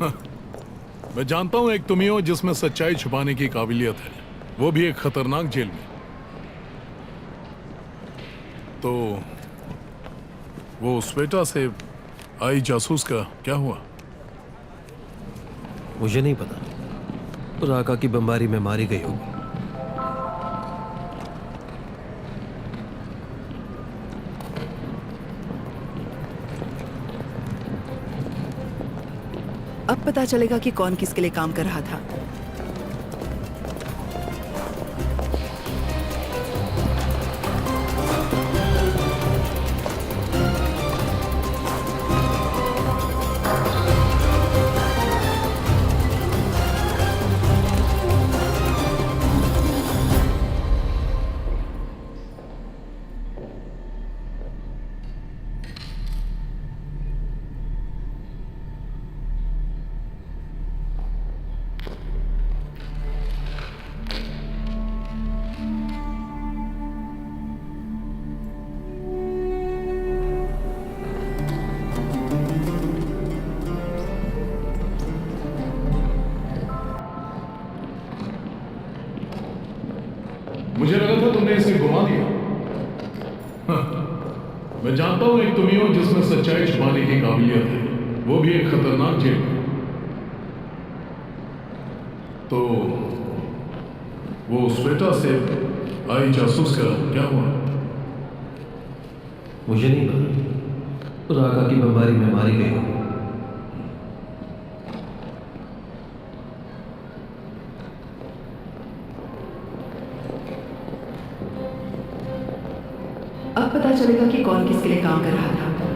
हाँ, मैं जानता हूं एक तुम ही हो जिसमें सच्चाई छुपाने की काबिलियत है, वो भी एक खतरनाक जेल में। तो वो स्वेटा से आई जासूस का क्या हुआ? मुझे नहीं पता। राका की बमबारी में मारी गई होगी। अब पता चलेगा कि कौन किसके लिए काम कर रहा था। मुझे लगा था तुमने इसे घुमा दिया। हाँ, मैं जानता हूं एक तुम ही हो जिसमें सच्चाई छुपाने की काबिलियत है, वो भी एक खतरनाक जेल में। तो वो स्वेटा से आई जासूस का क्या हुआ? मुझे नहीं पता। राका की बमबारी में मारी गई होगी। अब पता चलेगा कि कौन किसके लिए काम कर रहा था।